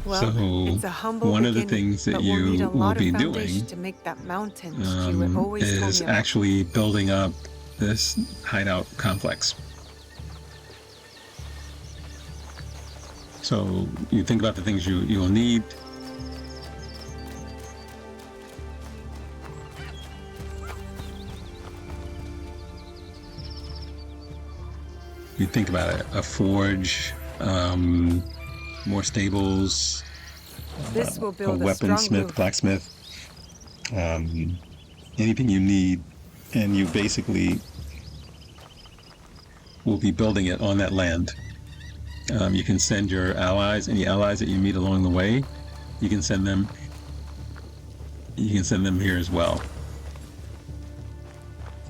Well, So, it's a humble one of the beginning, things that but we'll you need a will lot be of foundation doing to make that mountain you always told is me about. actually building up this hideout complex. So you think about the things you'll need. You think about it, a forge, more stables, This will a build a weaponsmith, strong roof. blacksmith, anything you need, and you basically will be building it on that land. You can send your allies, any allies that you meet along the way, you can send them here as well.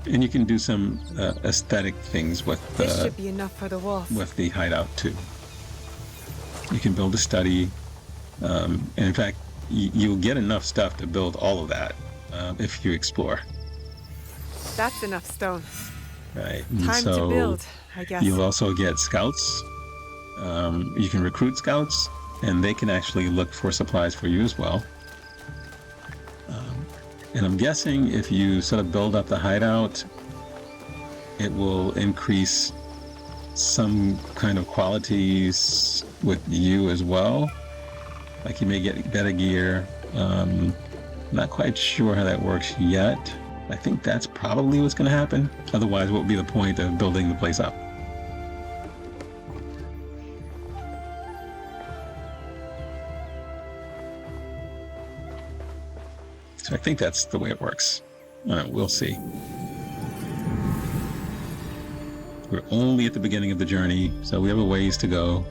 And you can do some aesthetic things with This should be enough for the walls. the hideout too. You can build a study, and in fact, you'll get enough stuff to build all of that if you explore. That's enough stone. Right. And Time so to build, I guess. you'll also get scouts. You can recruit scouts, and they can actually look for supplies for you as well. And I'm guessing if you sort of build up the hideout, it will increase some kind of qualities with you as well. Like you may get better gear. Not quite sure how that works yet. I think that's probably what's going to happen. Otherwise, what would be the point of building the place up? So I think that's the way it works. We'll see. We're only at the beginning of the journey, so we have a ways to go.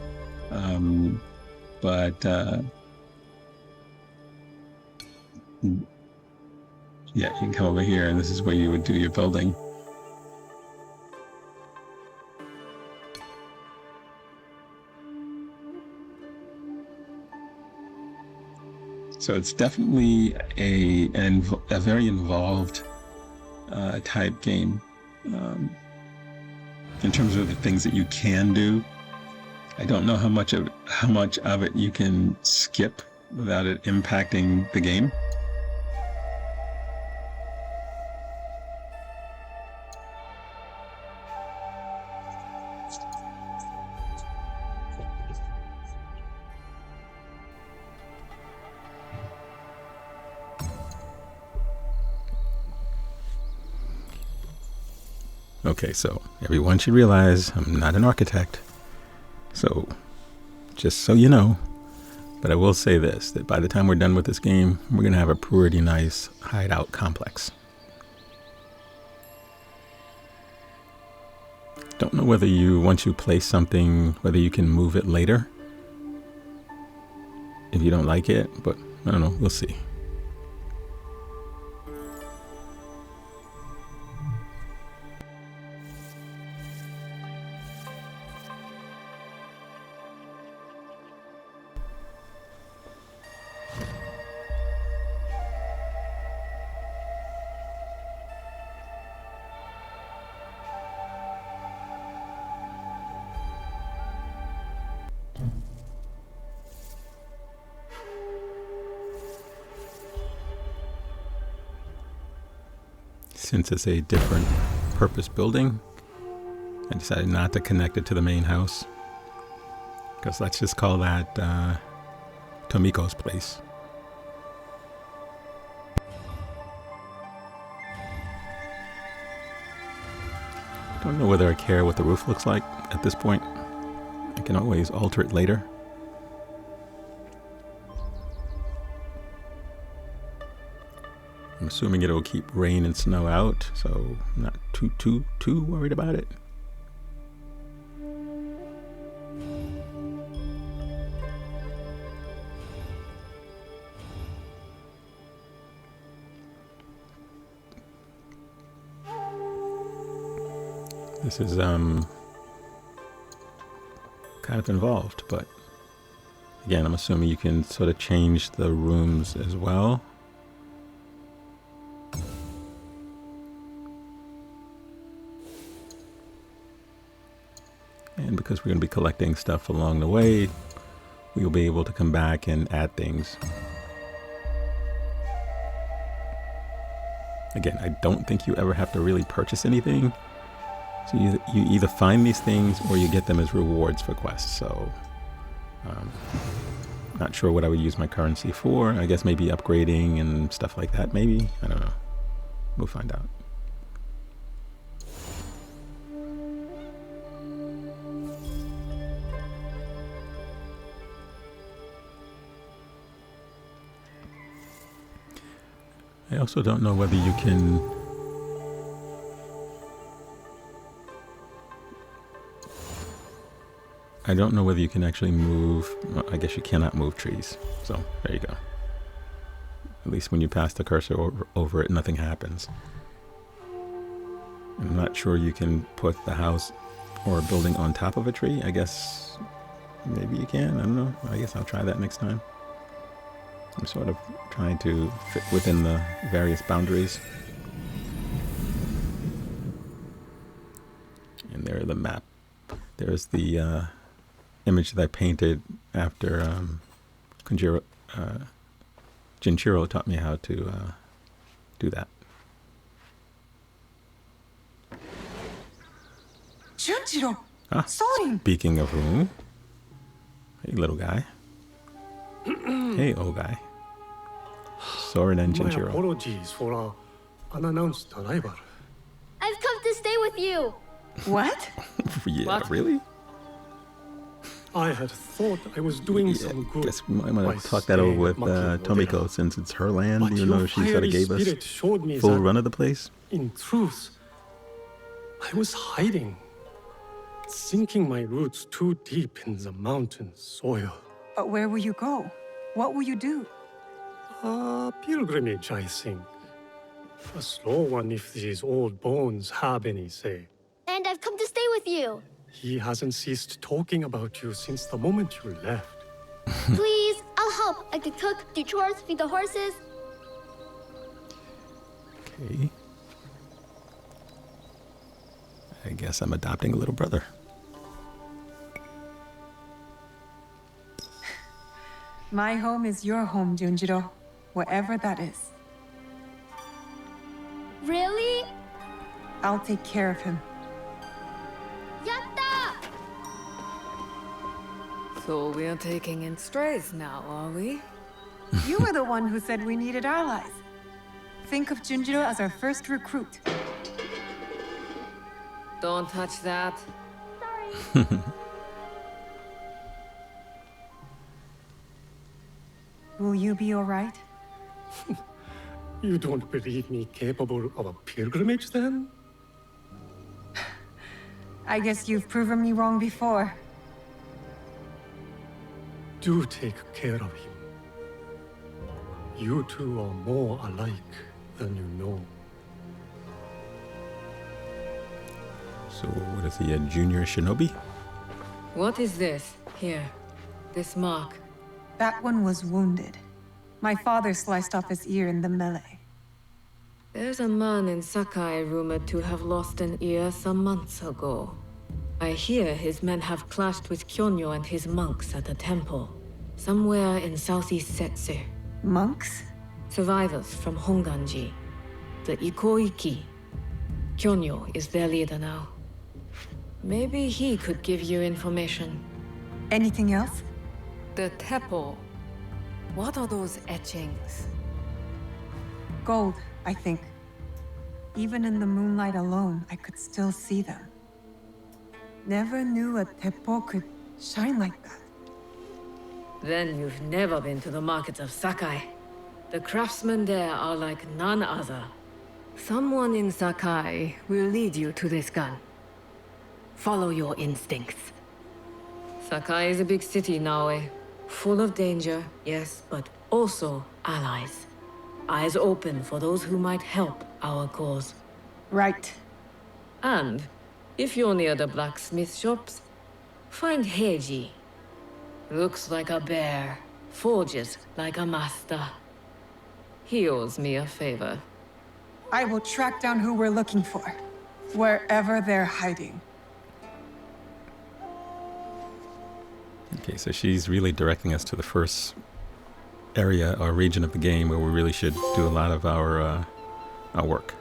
Yeah, you can come over here, and this is where you would do your building. So it's definitely a very involved type game in terms of the things that you can do. I don't know how much of it you can skip without it impacting the game. Okay, so everyone should realize I'm not an architect. So, just so you know, but I will say this, that by the time we're done with this game, we're going to have a pretty nice hideout complex. Don't know whether once you place something, whether you can move it later if you don't like it, but I don't know, we'll see. Since it's a different purpose building, I decided not to connect it to the main house. Because let's just call that Tomiko's place. Don't know whether I care what the roof looks like at this point. I can always alter it later. I'm assuming it'll keep rain and snow out, so I'm not too worried about it. This is kind of involved, but again, I'm assuming you can sort of change the rooms as well. And because we're going to be collecting stuff along the way, we'll be able to come back and add things. Again, I don't think you ever have to really purchase anything. So you either find these things or you get them as rewards for quests. So, not sure what I would use my currency for. I guess maybe upgrading and stuff like that, maybe. I don't know. We'll find out. I also don't know whether you can actually move. Well, I guess you cannot move trees. So there you go. At least when you pass the cursor over it, nothing happens. I'm not sure you can put the house or a building on top of a tree. I guess maybe you can. I don't know. I guess I'll try that next time. I'm sort of trying to fit within the various boundaries. And there's the map. There's the image that I painted after Jinchiro taught me how to do that. Junjiro! Ah, Sorin! speaking of whom, hey little guy. Hey old guy. Soren and My Jinchiro. apologies for our unannounced arrival. I've come to stay with you. What? Yeah, What? really? I had thought I was doing Yeah, some good. guess we might want by to talk that over staying with at Maki Tomiko Odera. since it's her land, But even your though she sort of fiery gave us spirit showed me full that, run of the place. in truth, I was hiding, sinking my roots too deep in the mountain soil. But where will you go? What will you do? A pilgrimage, I think. A slow one if these old bones have any say. And I've come to stay with you. He hasn't ceased talking about you since the moment you left. Please, I'll help. I could cook, do chores, feed the horses. Okay. I guess I'm adopting a little brother. My home is your home, Junjiro. Whatever that is. Really? I'll take care of him. Yatta! So we're taking in strays now, are we? You were the one who said we needed allies. Think of Junjiro as our first recruit. Don't touch that. Sorry. Will you be alright? You don't believe me capable of a pilgrimage, then? I guess you've proven me wrong before. Do take care of him. You two are more alike than you know. So what is he, a junior shinobi? What is this? Here. This mark. That one was wounded. My father sliced off his ear in the melee. There's a man in Sakai rumored to have lost an ear some months ago. I hear his men have clashed with Kyonyo and his monks at a temple, somewhere in southeast Setsu. Monks? Survivors from Honganji, the Ikoiki. Kyonyo is their leader now. Maybe he could give you information. Anything else? The Teppo. What are those etchings? Gold, I think. Even in the moonlight alone, I could still see them. Never knew a teppo could shine like that. Then you've never been to the markets of Sakai. The craftsmen there are like none other. Someone in Sakai will lead you to this gun. Follow your instincts. Sakai is a big city, Naoe. Full of danger, yes, but also allies. Eyes open for those who might help our cause. Right. And, if you're near the blacksmith shops, find Heiji. Looks like a bear, forges like a master. He owes me a favor. I will track down who we're looking for, wherever they're hiding. Okay, so she's really directing us to the first area or region of the game where we really should do a lot of our work.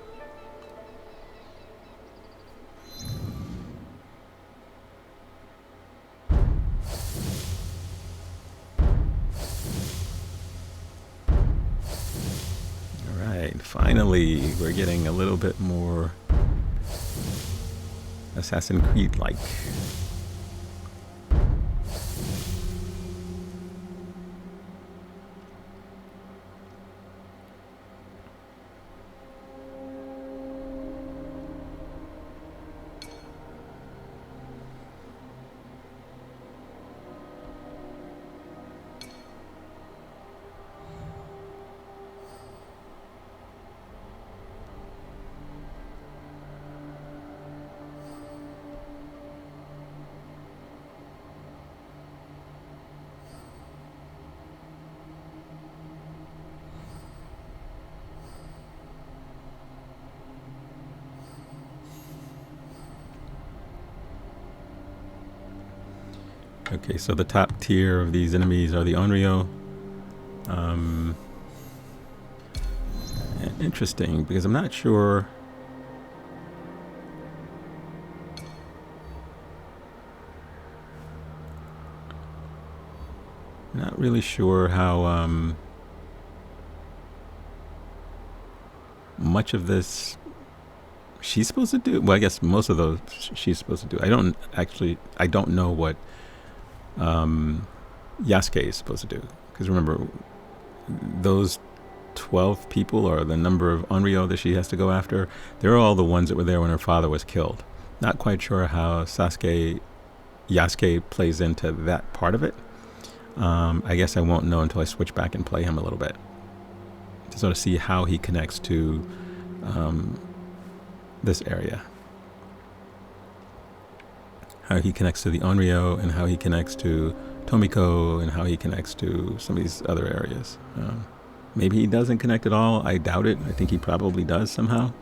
All right, finally, we're getting a little bit more Assassin's Creed-like. Okay, so the top tier of these enemies are the Onryo. Interesting, because I'm not sure. Not really sure how much of this she's supposed to do. Well, I guess most of those she's supposed to do. I don't know what Yasuke is supposed to do. Because remember, those 12 people are the number of Onryo that she has to go after. They're all the ones that were there when her father was killed. Not quite sure how Yasuke plays into that part of it. I guess I won't know until I switch back and play him a little bit to sort of see how he connects to this area. How he connects to the Onryo and how he connects to Tomiko and how he connects to some of these other areas. Maybe he doesn't connect at all. I doubt it. I think he probably does somehow,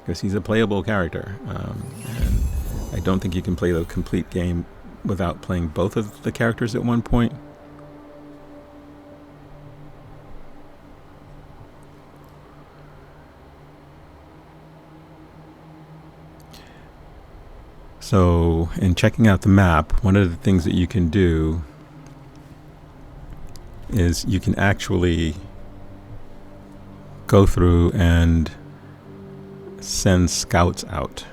because he's a playable character. And I don't think you can play the complete game without playing both of the characters at one point. So in checking out the map, one of the things that you can do is you can actually go through and send scouts out,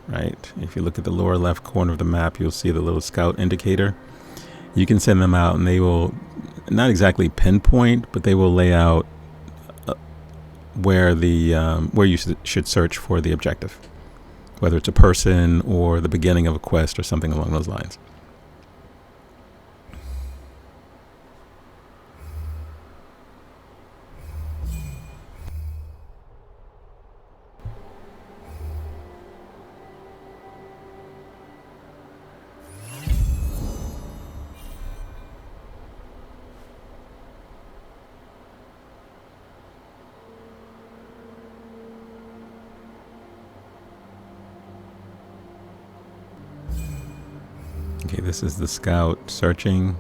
right? If you look at the lower left corner of the map, you'll see the little scout indicator. You can send them out and they will not exactly pinpoint, but they will lay out where you should search for the objective, whether it's a person or the beginning of a quest or something along those lines. Okay, this is the scout searching.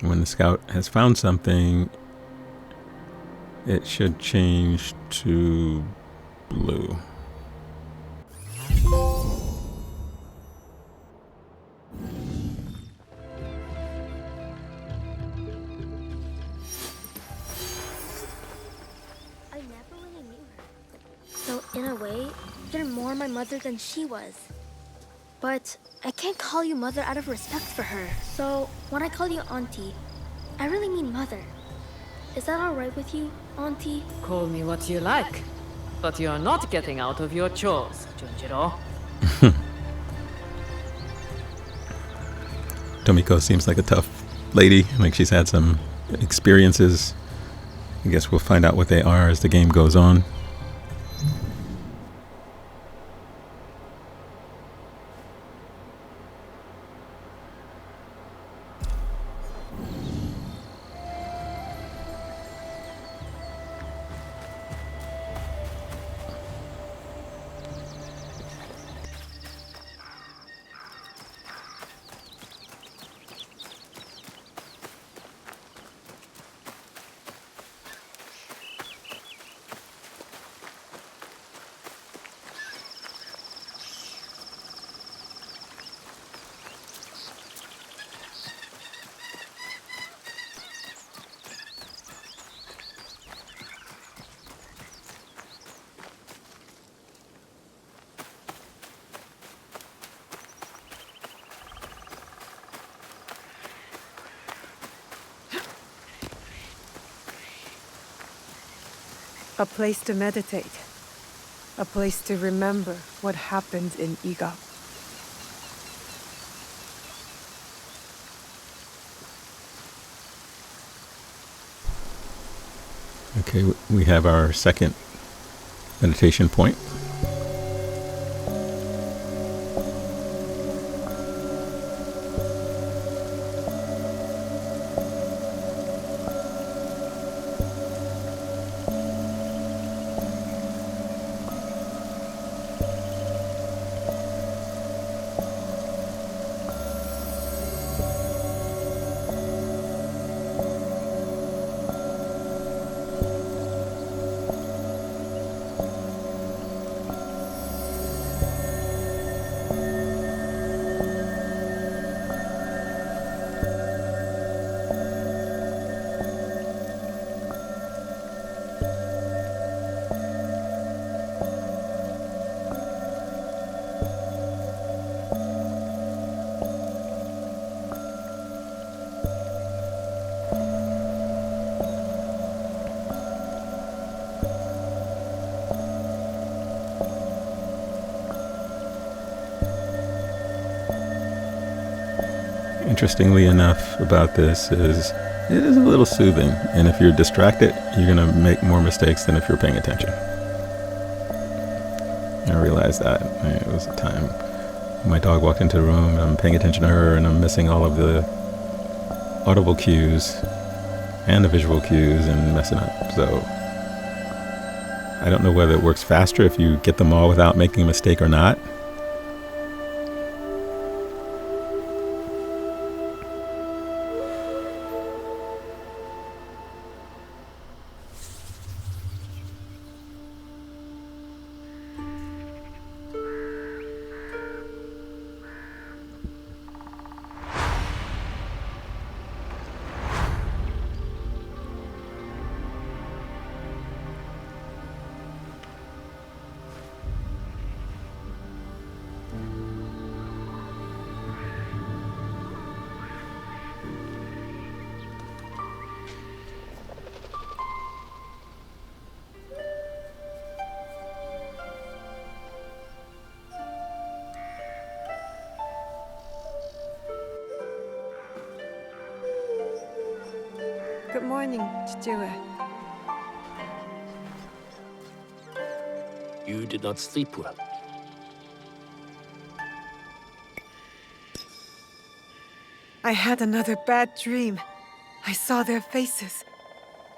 When the scout has found something, it should change to blue. I never really knew her. So in a way, you're more my mother than she was. But I can't call you mother out of respect for her. So when I call you auntie, I really mean mother. Is that all right with you, auntie? Call me what you like, but you're not getting out of your chores, Junjiro. Tomiko seems like a tough lady, like she's had some experiences. I guess we'll find out what they are as the game goes on. A place to meditate. A place to remember what happened in Iga. Okay, we have our second meditation point. Interestingly enough about this is it is a little soothing, and if you're distracted, you're going to make more mistakes than if you're paying attention. I realized that it was a time My dog walked into the room, and I'm paying attention to her, and I'm missing all of the audible cues and the visual cues and messing up. So I don't know whether it works faster if you get them all without making a mistake or not. Good morning, Chichue. You did not sleep well. I had another bad dream. I saw their faces.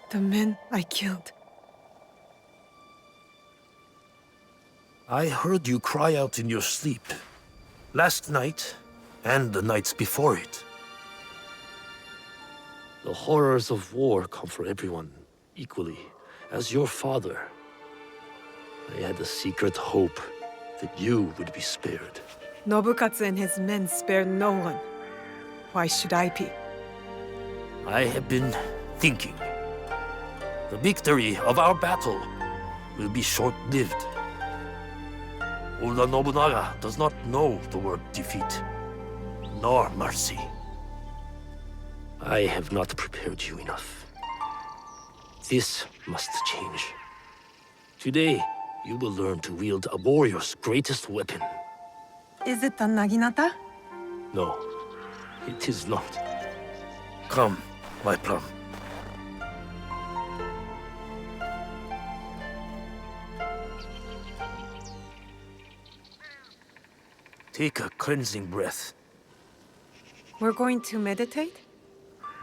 The men I killed. I heard you cry out in your sleep. Last night, and the nights before it. The horrors of war come for everyone, equally. As your father, I had a secret hope that you would be spared. Nobukatsu and his men spared no one. Why should I be? I have been thinking. The victory of our battle will be short-lived. Oda Nobunaga does not know the word defeat, nor mercy. I have not prepared you enough. This must change. Today, you will learn to wield a warrior's greatest weapon. Is it the Naginata? No, it is not. Come, my plum. Take a cleansing breath. We're going to meditate?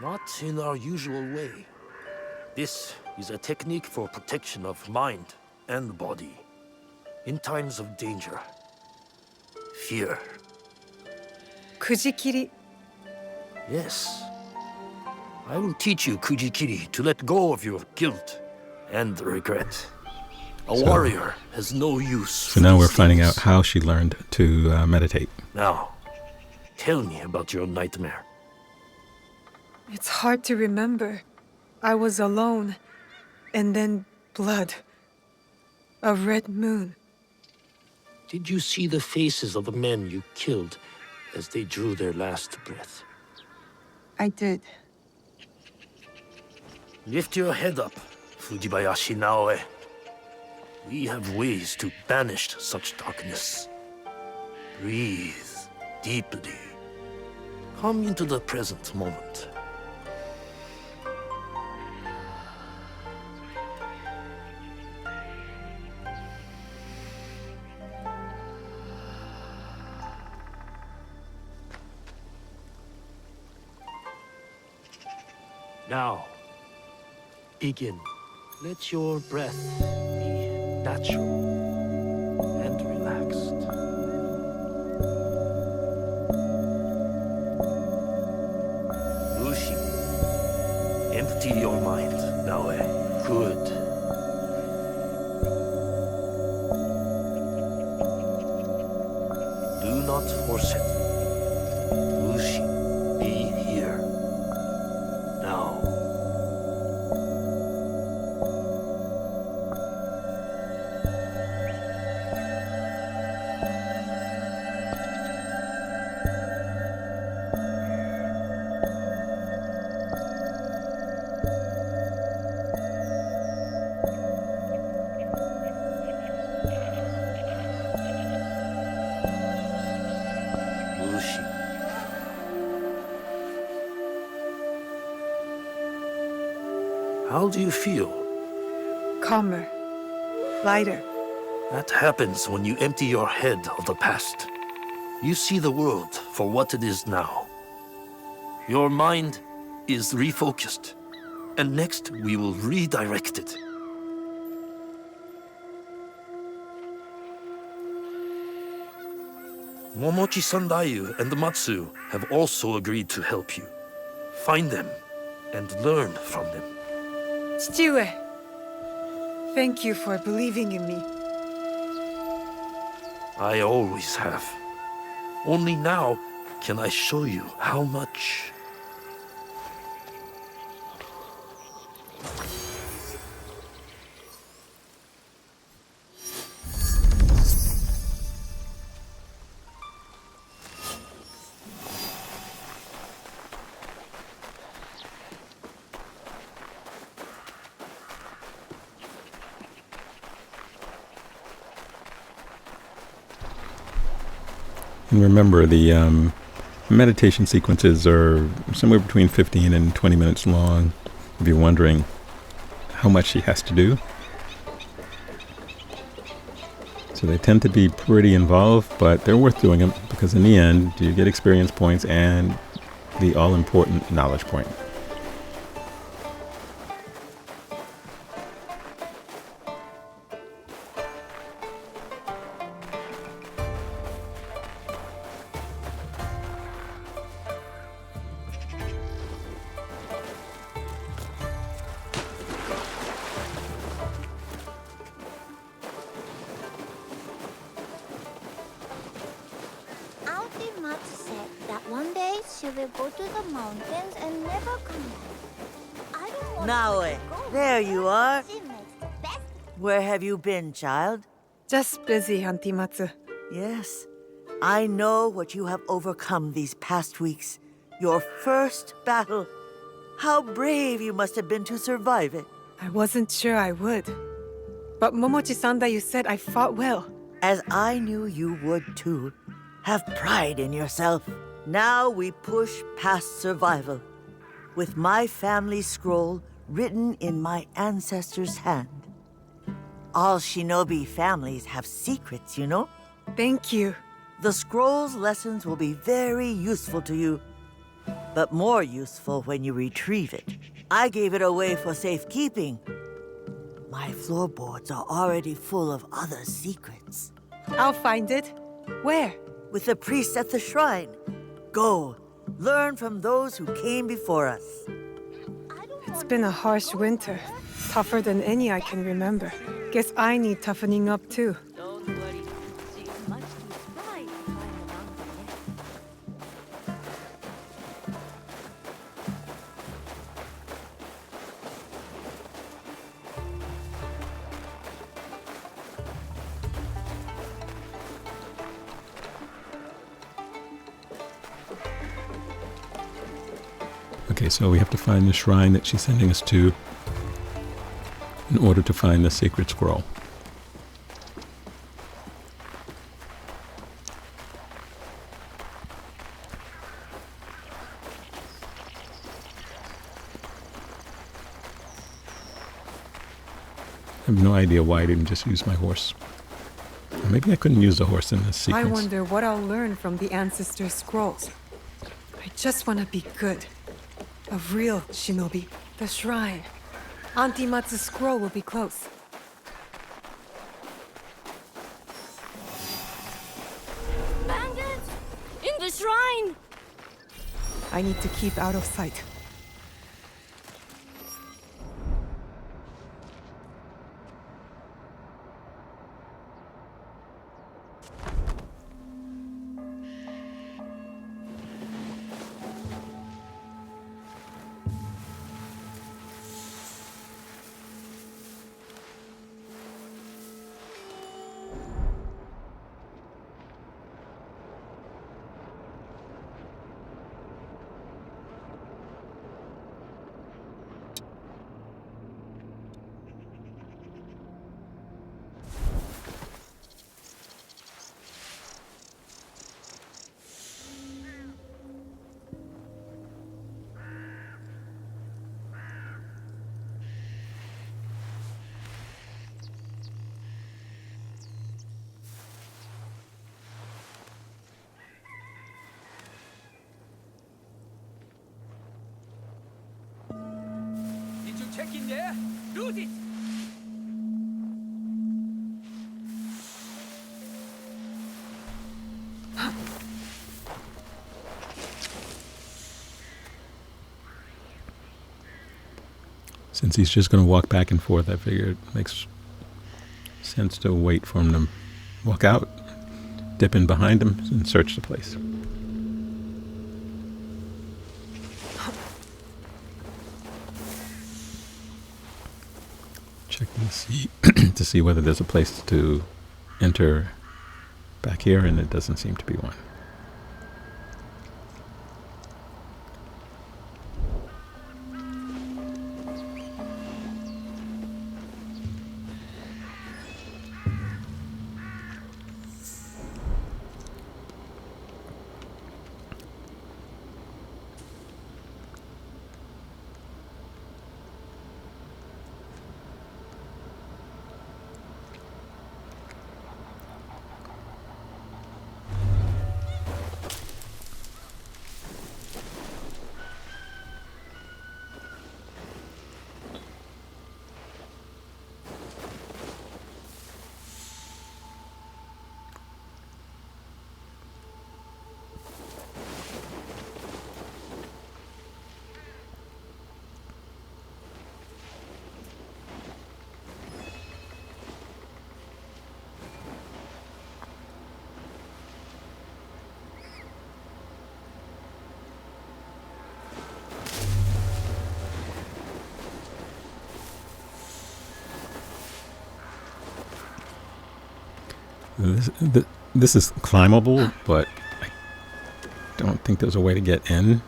Not in our usual way. This is a technique for protection of mind and body. In times of danger, fear. Kujikiri. Yes. I will teach you Kujikiri to let go of your guilt and regret. A warrior has no use. So now we're finding out how she learned to meditate. Now, tell me about your nightmare. It's hard to remember. I was alone. And then blood. A red moon. Did you see the faces of the men you killed as they drew their last breath? I did. Lift your head up, Fujibayashi Naoe. We have ways to banish such darkness. Breathe deeply. Come into the present moment. Now, begin. Let your breath be natural and relaxed. Lucy, empty your mind, Naoe. Good. Do not force it. Lucy, be here. Now. Lucy. How do you feel? Calmer. Lighter. That happens when you empty your head of the past. you see the world for what it is now. Your mind is refocused, and next we will redirect it. Momochi Sandayu and Matsu have also agreed to help you. Find them and learn from them. 父上 Thank you for believing in me. I always have. Only now can I show you how much. And remember, the meditation sequences are somewhere between 15 and 20 minutes long. If you're wondering how much she has to do. So they tend to be pretty involved, but they're worth doing them because in the end, you get experience points and the all-important knowledge point. Auntie Mat said that one day she will go to the mountains and never come back. I don't want Naoe, her to go. there you are. She makes the best. Where have you been, child? Just busy, Auntie Matsu. Yes, I know what you have overcome these past weeks. Your first battle. How brave you must have been to survive it. I wasn't sure I would. But Momochi-sanda, you said I fought well. As I knew you would too. Have pride in yourself. Now we push past survival. With my family scroll written in my ancestors' hand. All shinobi families have secrets, you know? Thank you. The scroll's lessons will be very useful to you. But more useful when you retrieve it. I gave it away for safekeeping. My floorboards are already full of other secrets. I'll find it. Where? With the priest at the shrine. Go, learn from those who came before us. It's been a harsh winter. Tougher than any I can remember. Guess I need toughening up too. Don't worry. She's much too spry to climb the mountain yet. Okay, so we have to find the shrine that she's sending us to in order to find the sacred scroll. I have no idea why I didn't just use my horse. Or maybe I couldn't use the horse in this sequence. I wonder what I'll learn from the ancestors' scrolls. I just want to be good. A real shinobi. The shrine. Auntie Matsu's scroll will be close. Bandits! In the shrine! I need to keep out of sight. check in there. Lose it. Since he's just going to walk back and forth, I figured it makes sense to wait for him to walk out, dip in behind him, and search the place. Checking to see to see whether there's a place to enter back here, and it doesn't seem to be one. This is climbable, but I don't think there's a way to get in.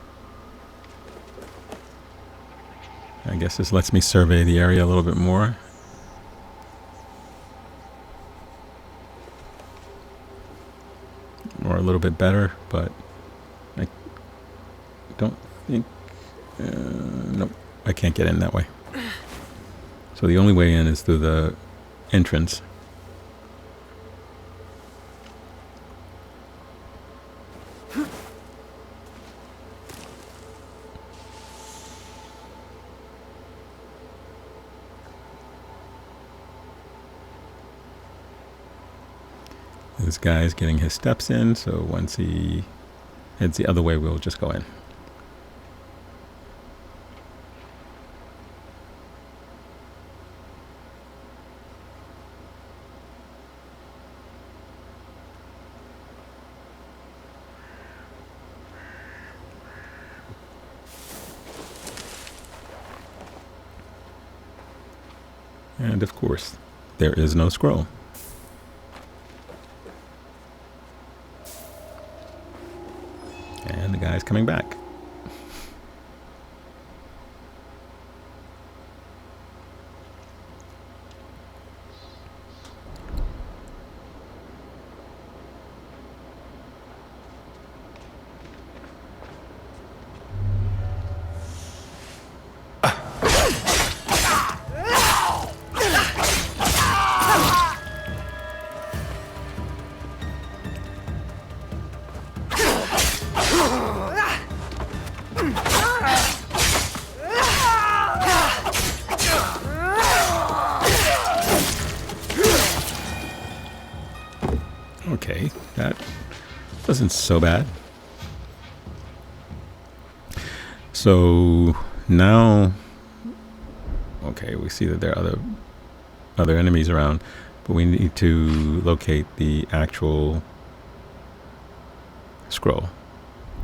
I guess this lets me survey the area a little bit more. Or a little bit better, but I don't think... nope, I can't get in that way. So the only way in is through the entrance. This guy's getting his steps in, so once he heads the other way, we'll just go in. And of course, there is no scroll. And the guy's coming back. Okay, that wasn't so bad. So now, okay, we see that there are other enemies around, but we need to locate the actual scroll,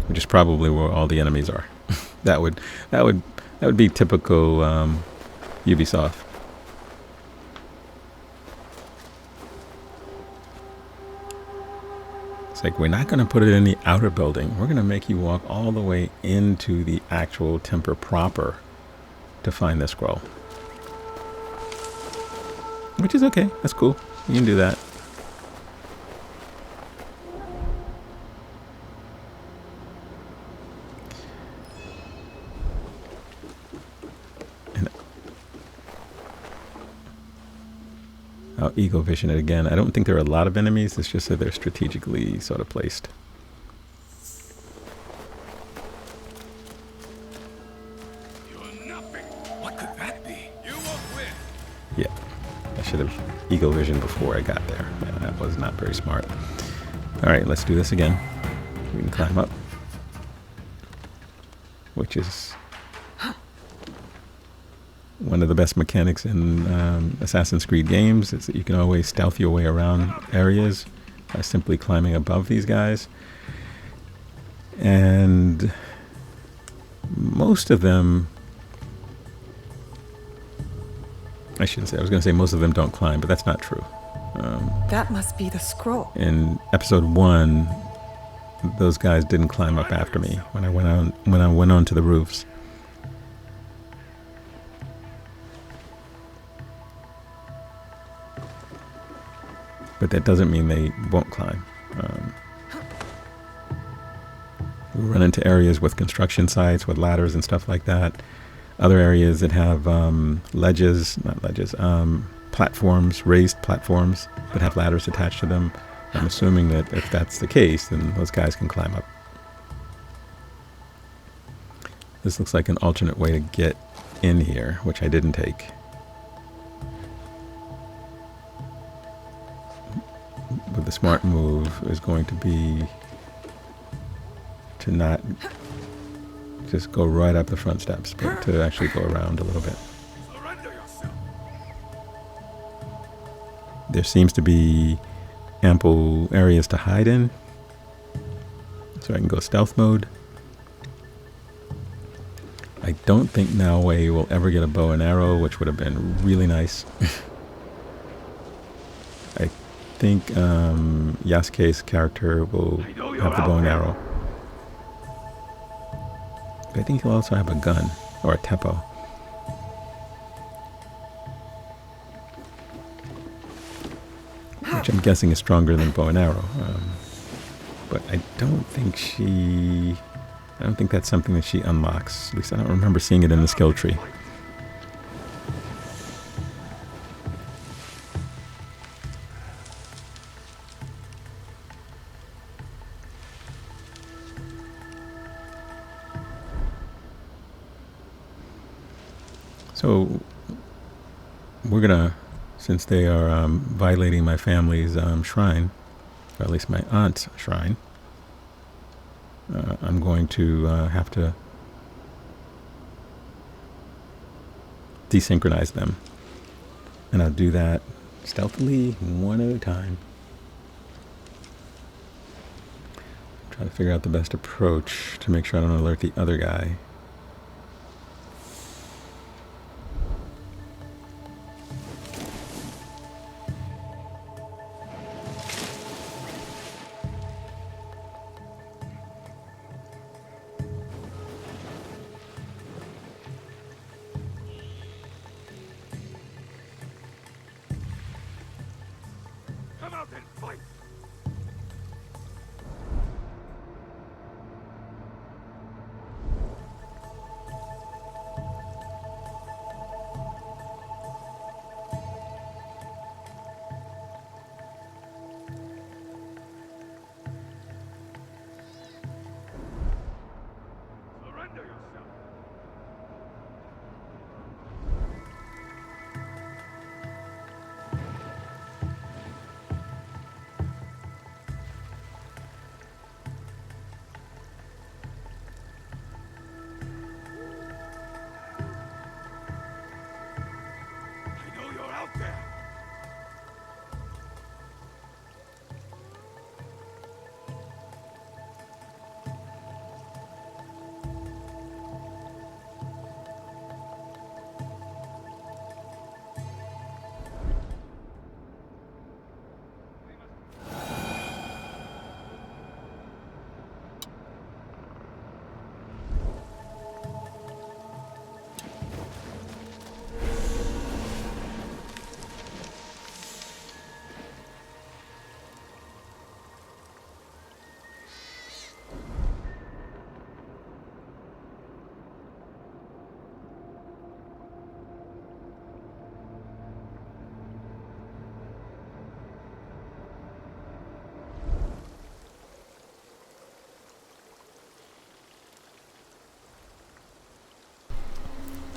which is probably where all the enemies are. that would be typical Ubisoft. It's like, we're not going to put it in the outer building. We're going to make you walk all the way into the actual temple proper to find the scroll. Which is okay. That's cool. You can do that. And I'll eagle vision it again. I don't think there are a lot of enemies. It's just that they're strategically sort of placed. You're nothing. What could that be? should have eagle vision before I got there. Yeah, that was not very smart. All right, let's do this again. We can climb up, which is one of the best mechanics in Assassin's Creed games. Is that you can always stealth your way around areas by simply climbing above these guys. And most of them, I shouldn't say, I was going to say most of them don't climb, but that's not true. That must be the scroll. In episode 1, those guys didn't climb up after me when I went on to the roofs. But that doesn't mean they won't climb. We run into areas with construction sites, with ladders and stuff like that. Other areas that have platforms, raised platforms that have ladders attached to them. I'm assuming that if that's the case, then those guys can climb up. This looks like an alternate way to get in here, which I didn't take. But the smart move is going to be to not just go right up the front steps, but to actually go around a little bit. There seems to be ample areas to hide in, so I can go stealth mode. I don't think Naoe will ever get a bow and arrow, which would have been really nice. I think Yasuke's character will have the bow and arrow. But I think he'll also have a gun, or a teppo. Which I'm guessing is stronger than bow and arrow. But I don't think that's something that she unlocks. At least I don't remember seeing it in the skill tree. So we're gonna, since they are violating my family's shrine, or at least my aunt's shrine, I'm going to have to desynchronize them. And I'll do that stealthily, one at a time. Try to figure out the best approach to make sure I don't alert the other guy.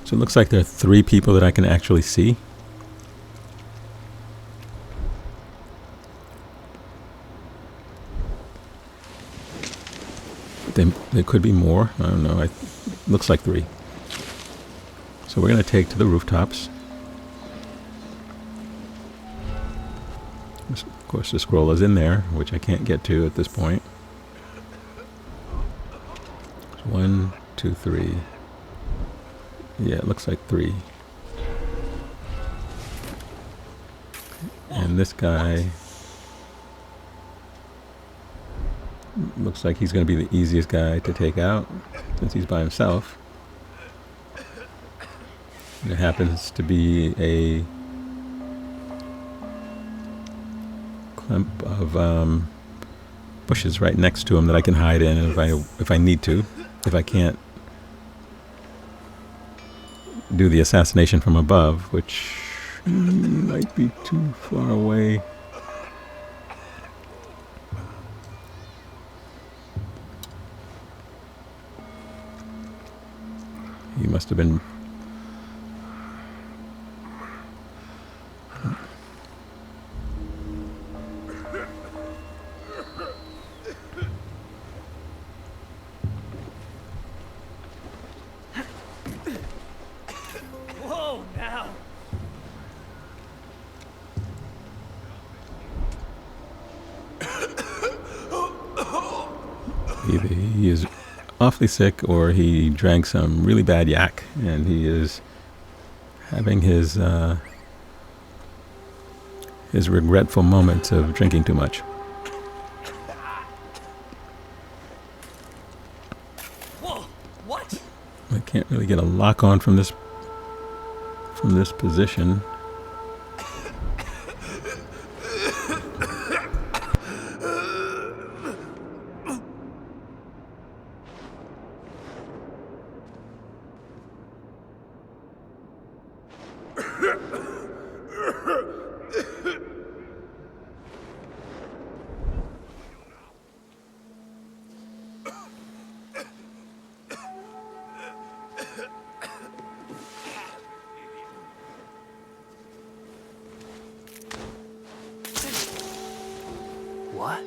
So it looks like there are 3 people that I can actually see. there could be more. I don't know. Looks like 3. So we're going to take to the rooftops. Of course, the scroll is in there, which I can't get to at this point. 1, 2, 3. Yeah, it looks like 3. And this guy looks like he's going to be the easiest guy to take out since he's by himself. And it happens to be a clump of bushes right next to him that I can hide in if I need to. If I can't do the assassination from above, which might be too far away. He must have been... Whoa, now! Either he is awfully sick or he drank some really bad yak and he is having his regretful moments of drinking too much. Whoa, what? I can't really get a lock on from this position. What?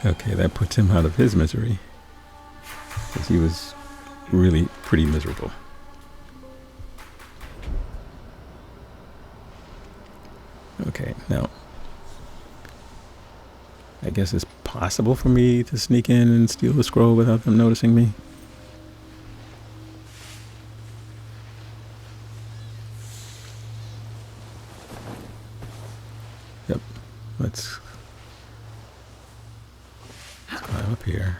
Okay, that puts him out of his misery, because he was really pretty miserable. Okay, now, I guess it's possible for me to sneak in and steal the scroll without them noticing me. Yep, let's climb up here.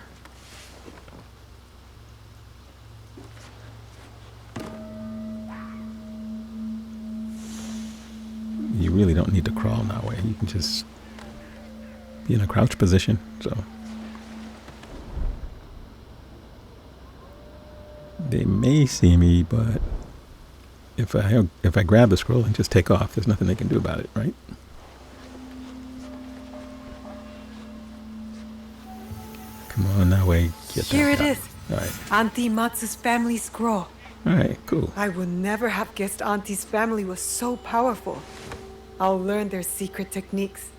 You really don't need to crawl Naoe. You can just be in a crouch position. So they may see me, but if I grab the scroll and just take off, there's nothing they can do about it, right? Come on, Naoe, get that. Here it is. All right. Auntie Matsu's family scroll. All right, cool. I would never have guessed Auntie's family was so powerful. I'll learn their secret techniques.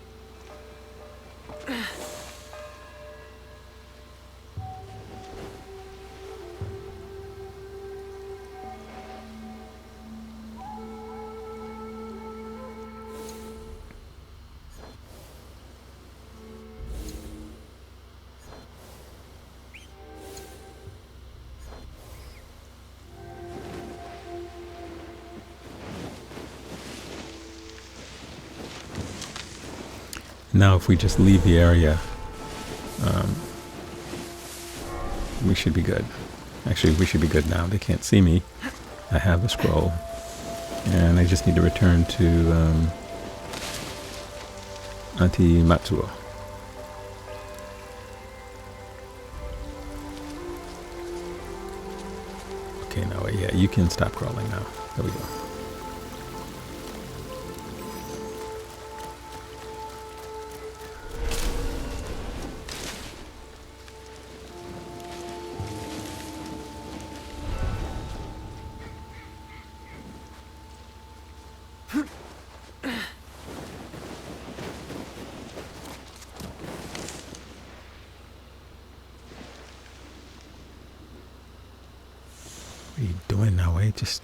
Now, if we just leave the area, we should be good. Actually, we should be good now. They can't see me. I have the scroll. And I just need to return to Auntie Matsuo. Okay, Naoe, yeah, you can stop crawling now. There we go. What are you doing, Naoe? Just...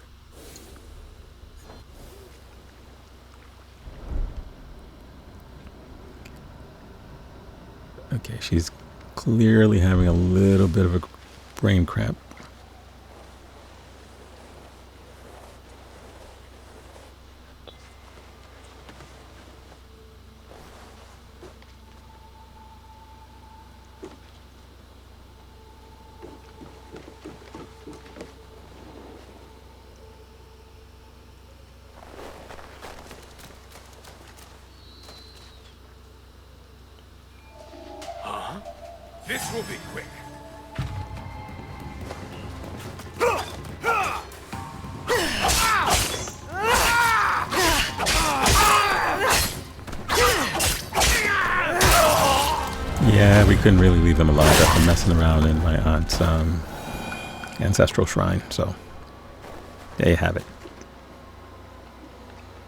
Okay, she's clearly having a little bit of a brain cramp. This will be quick. Yeah, we couldn't really leave them alone after messing around in my aunt's ancestral shrine, so there you have it.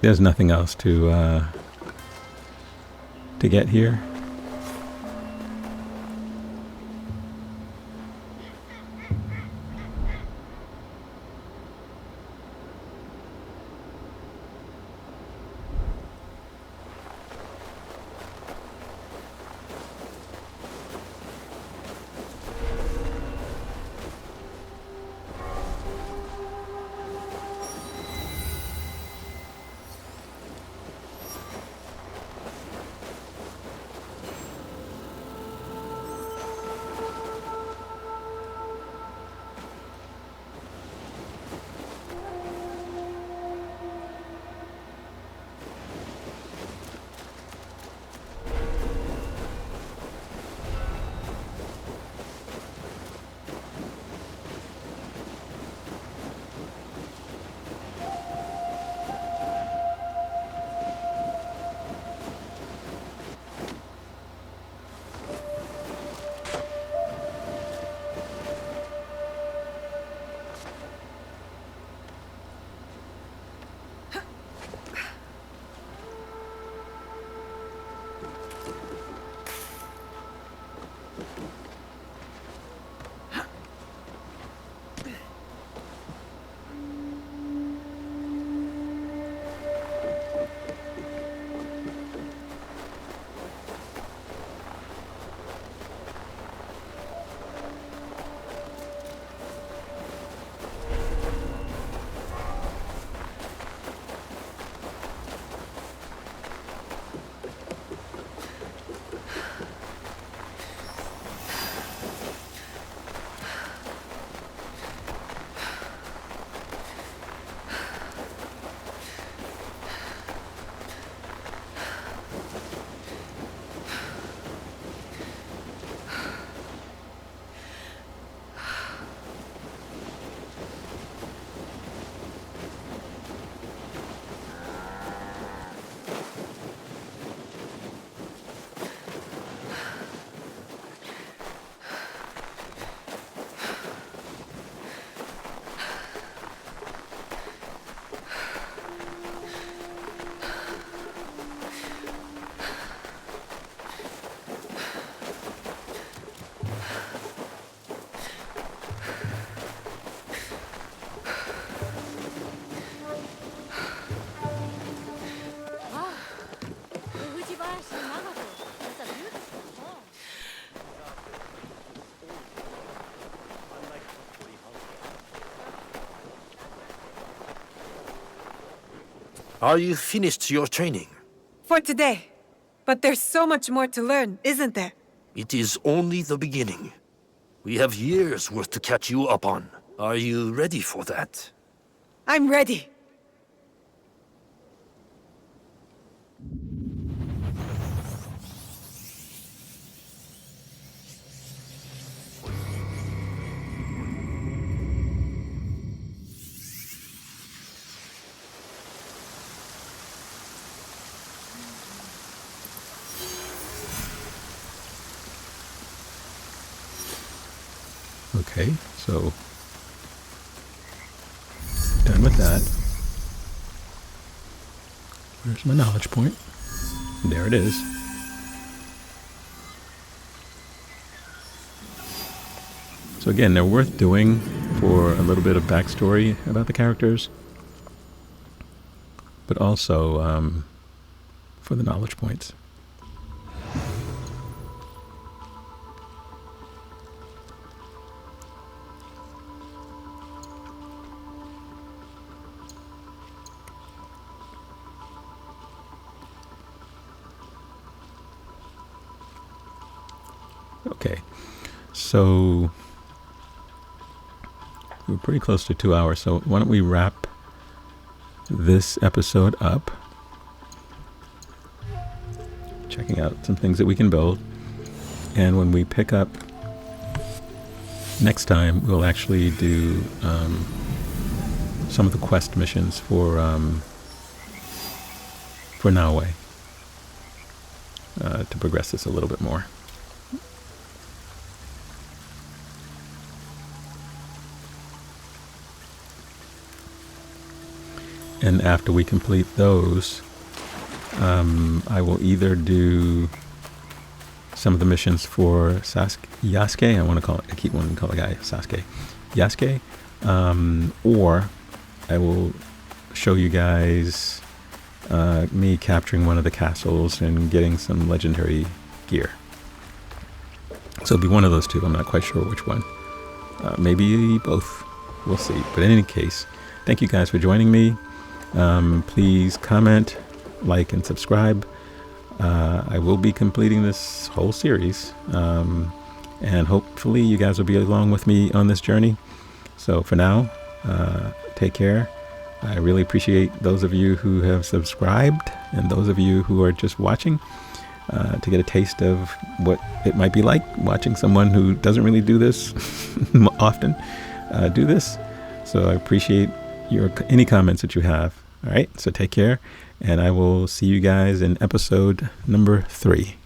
There's nothing else to get here. Are you finished your training? For today. But there's so much more to learn, isn't there? It is only the beginning. We have years worth to catch you up on. Are you ready for that? I'm ready. Okay, so done with that. Where's my knowledge point? There it is. So again, they're worth doing for a little bit of backstory about the characters, but also for the knowledge points. Okay, so we're pretty close to 2 hours, so why don't we wrap this episode up, checking out some things that we can build, and when we pick up next time, we'll actually do some of the quest missions for Naoe to progress this a little bit more. And after we complete those, I will either do some of the missions for Yasuke. I keep wanting to call the guy Sasuke. Yasuke. Or I will show you guys me capturing one of the castles and getting some legendary gear. So it'll be one of those two. I'm not quite sure which one. Maybe both. We'll see. But in any case, thank you guys for joining me. Please comment, like, and subscribe. I will be completing this whole series, and hopefully you guys will be along with me on this journey. So for now, take care. I really appreciate those of you who have subscribed and those of you who are just watching to get a taste of what it might be like watching someone who doesn't really do this often do this. So I appreciate any comments that you have. All right, so take care, and I will see you guys in episode number 3.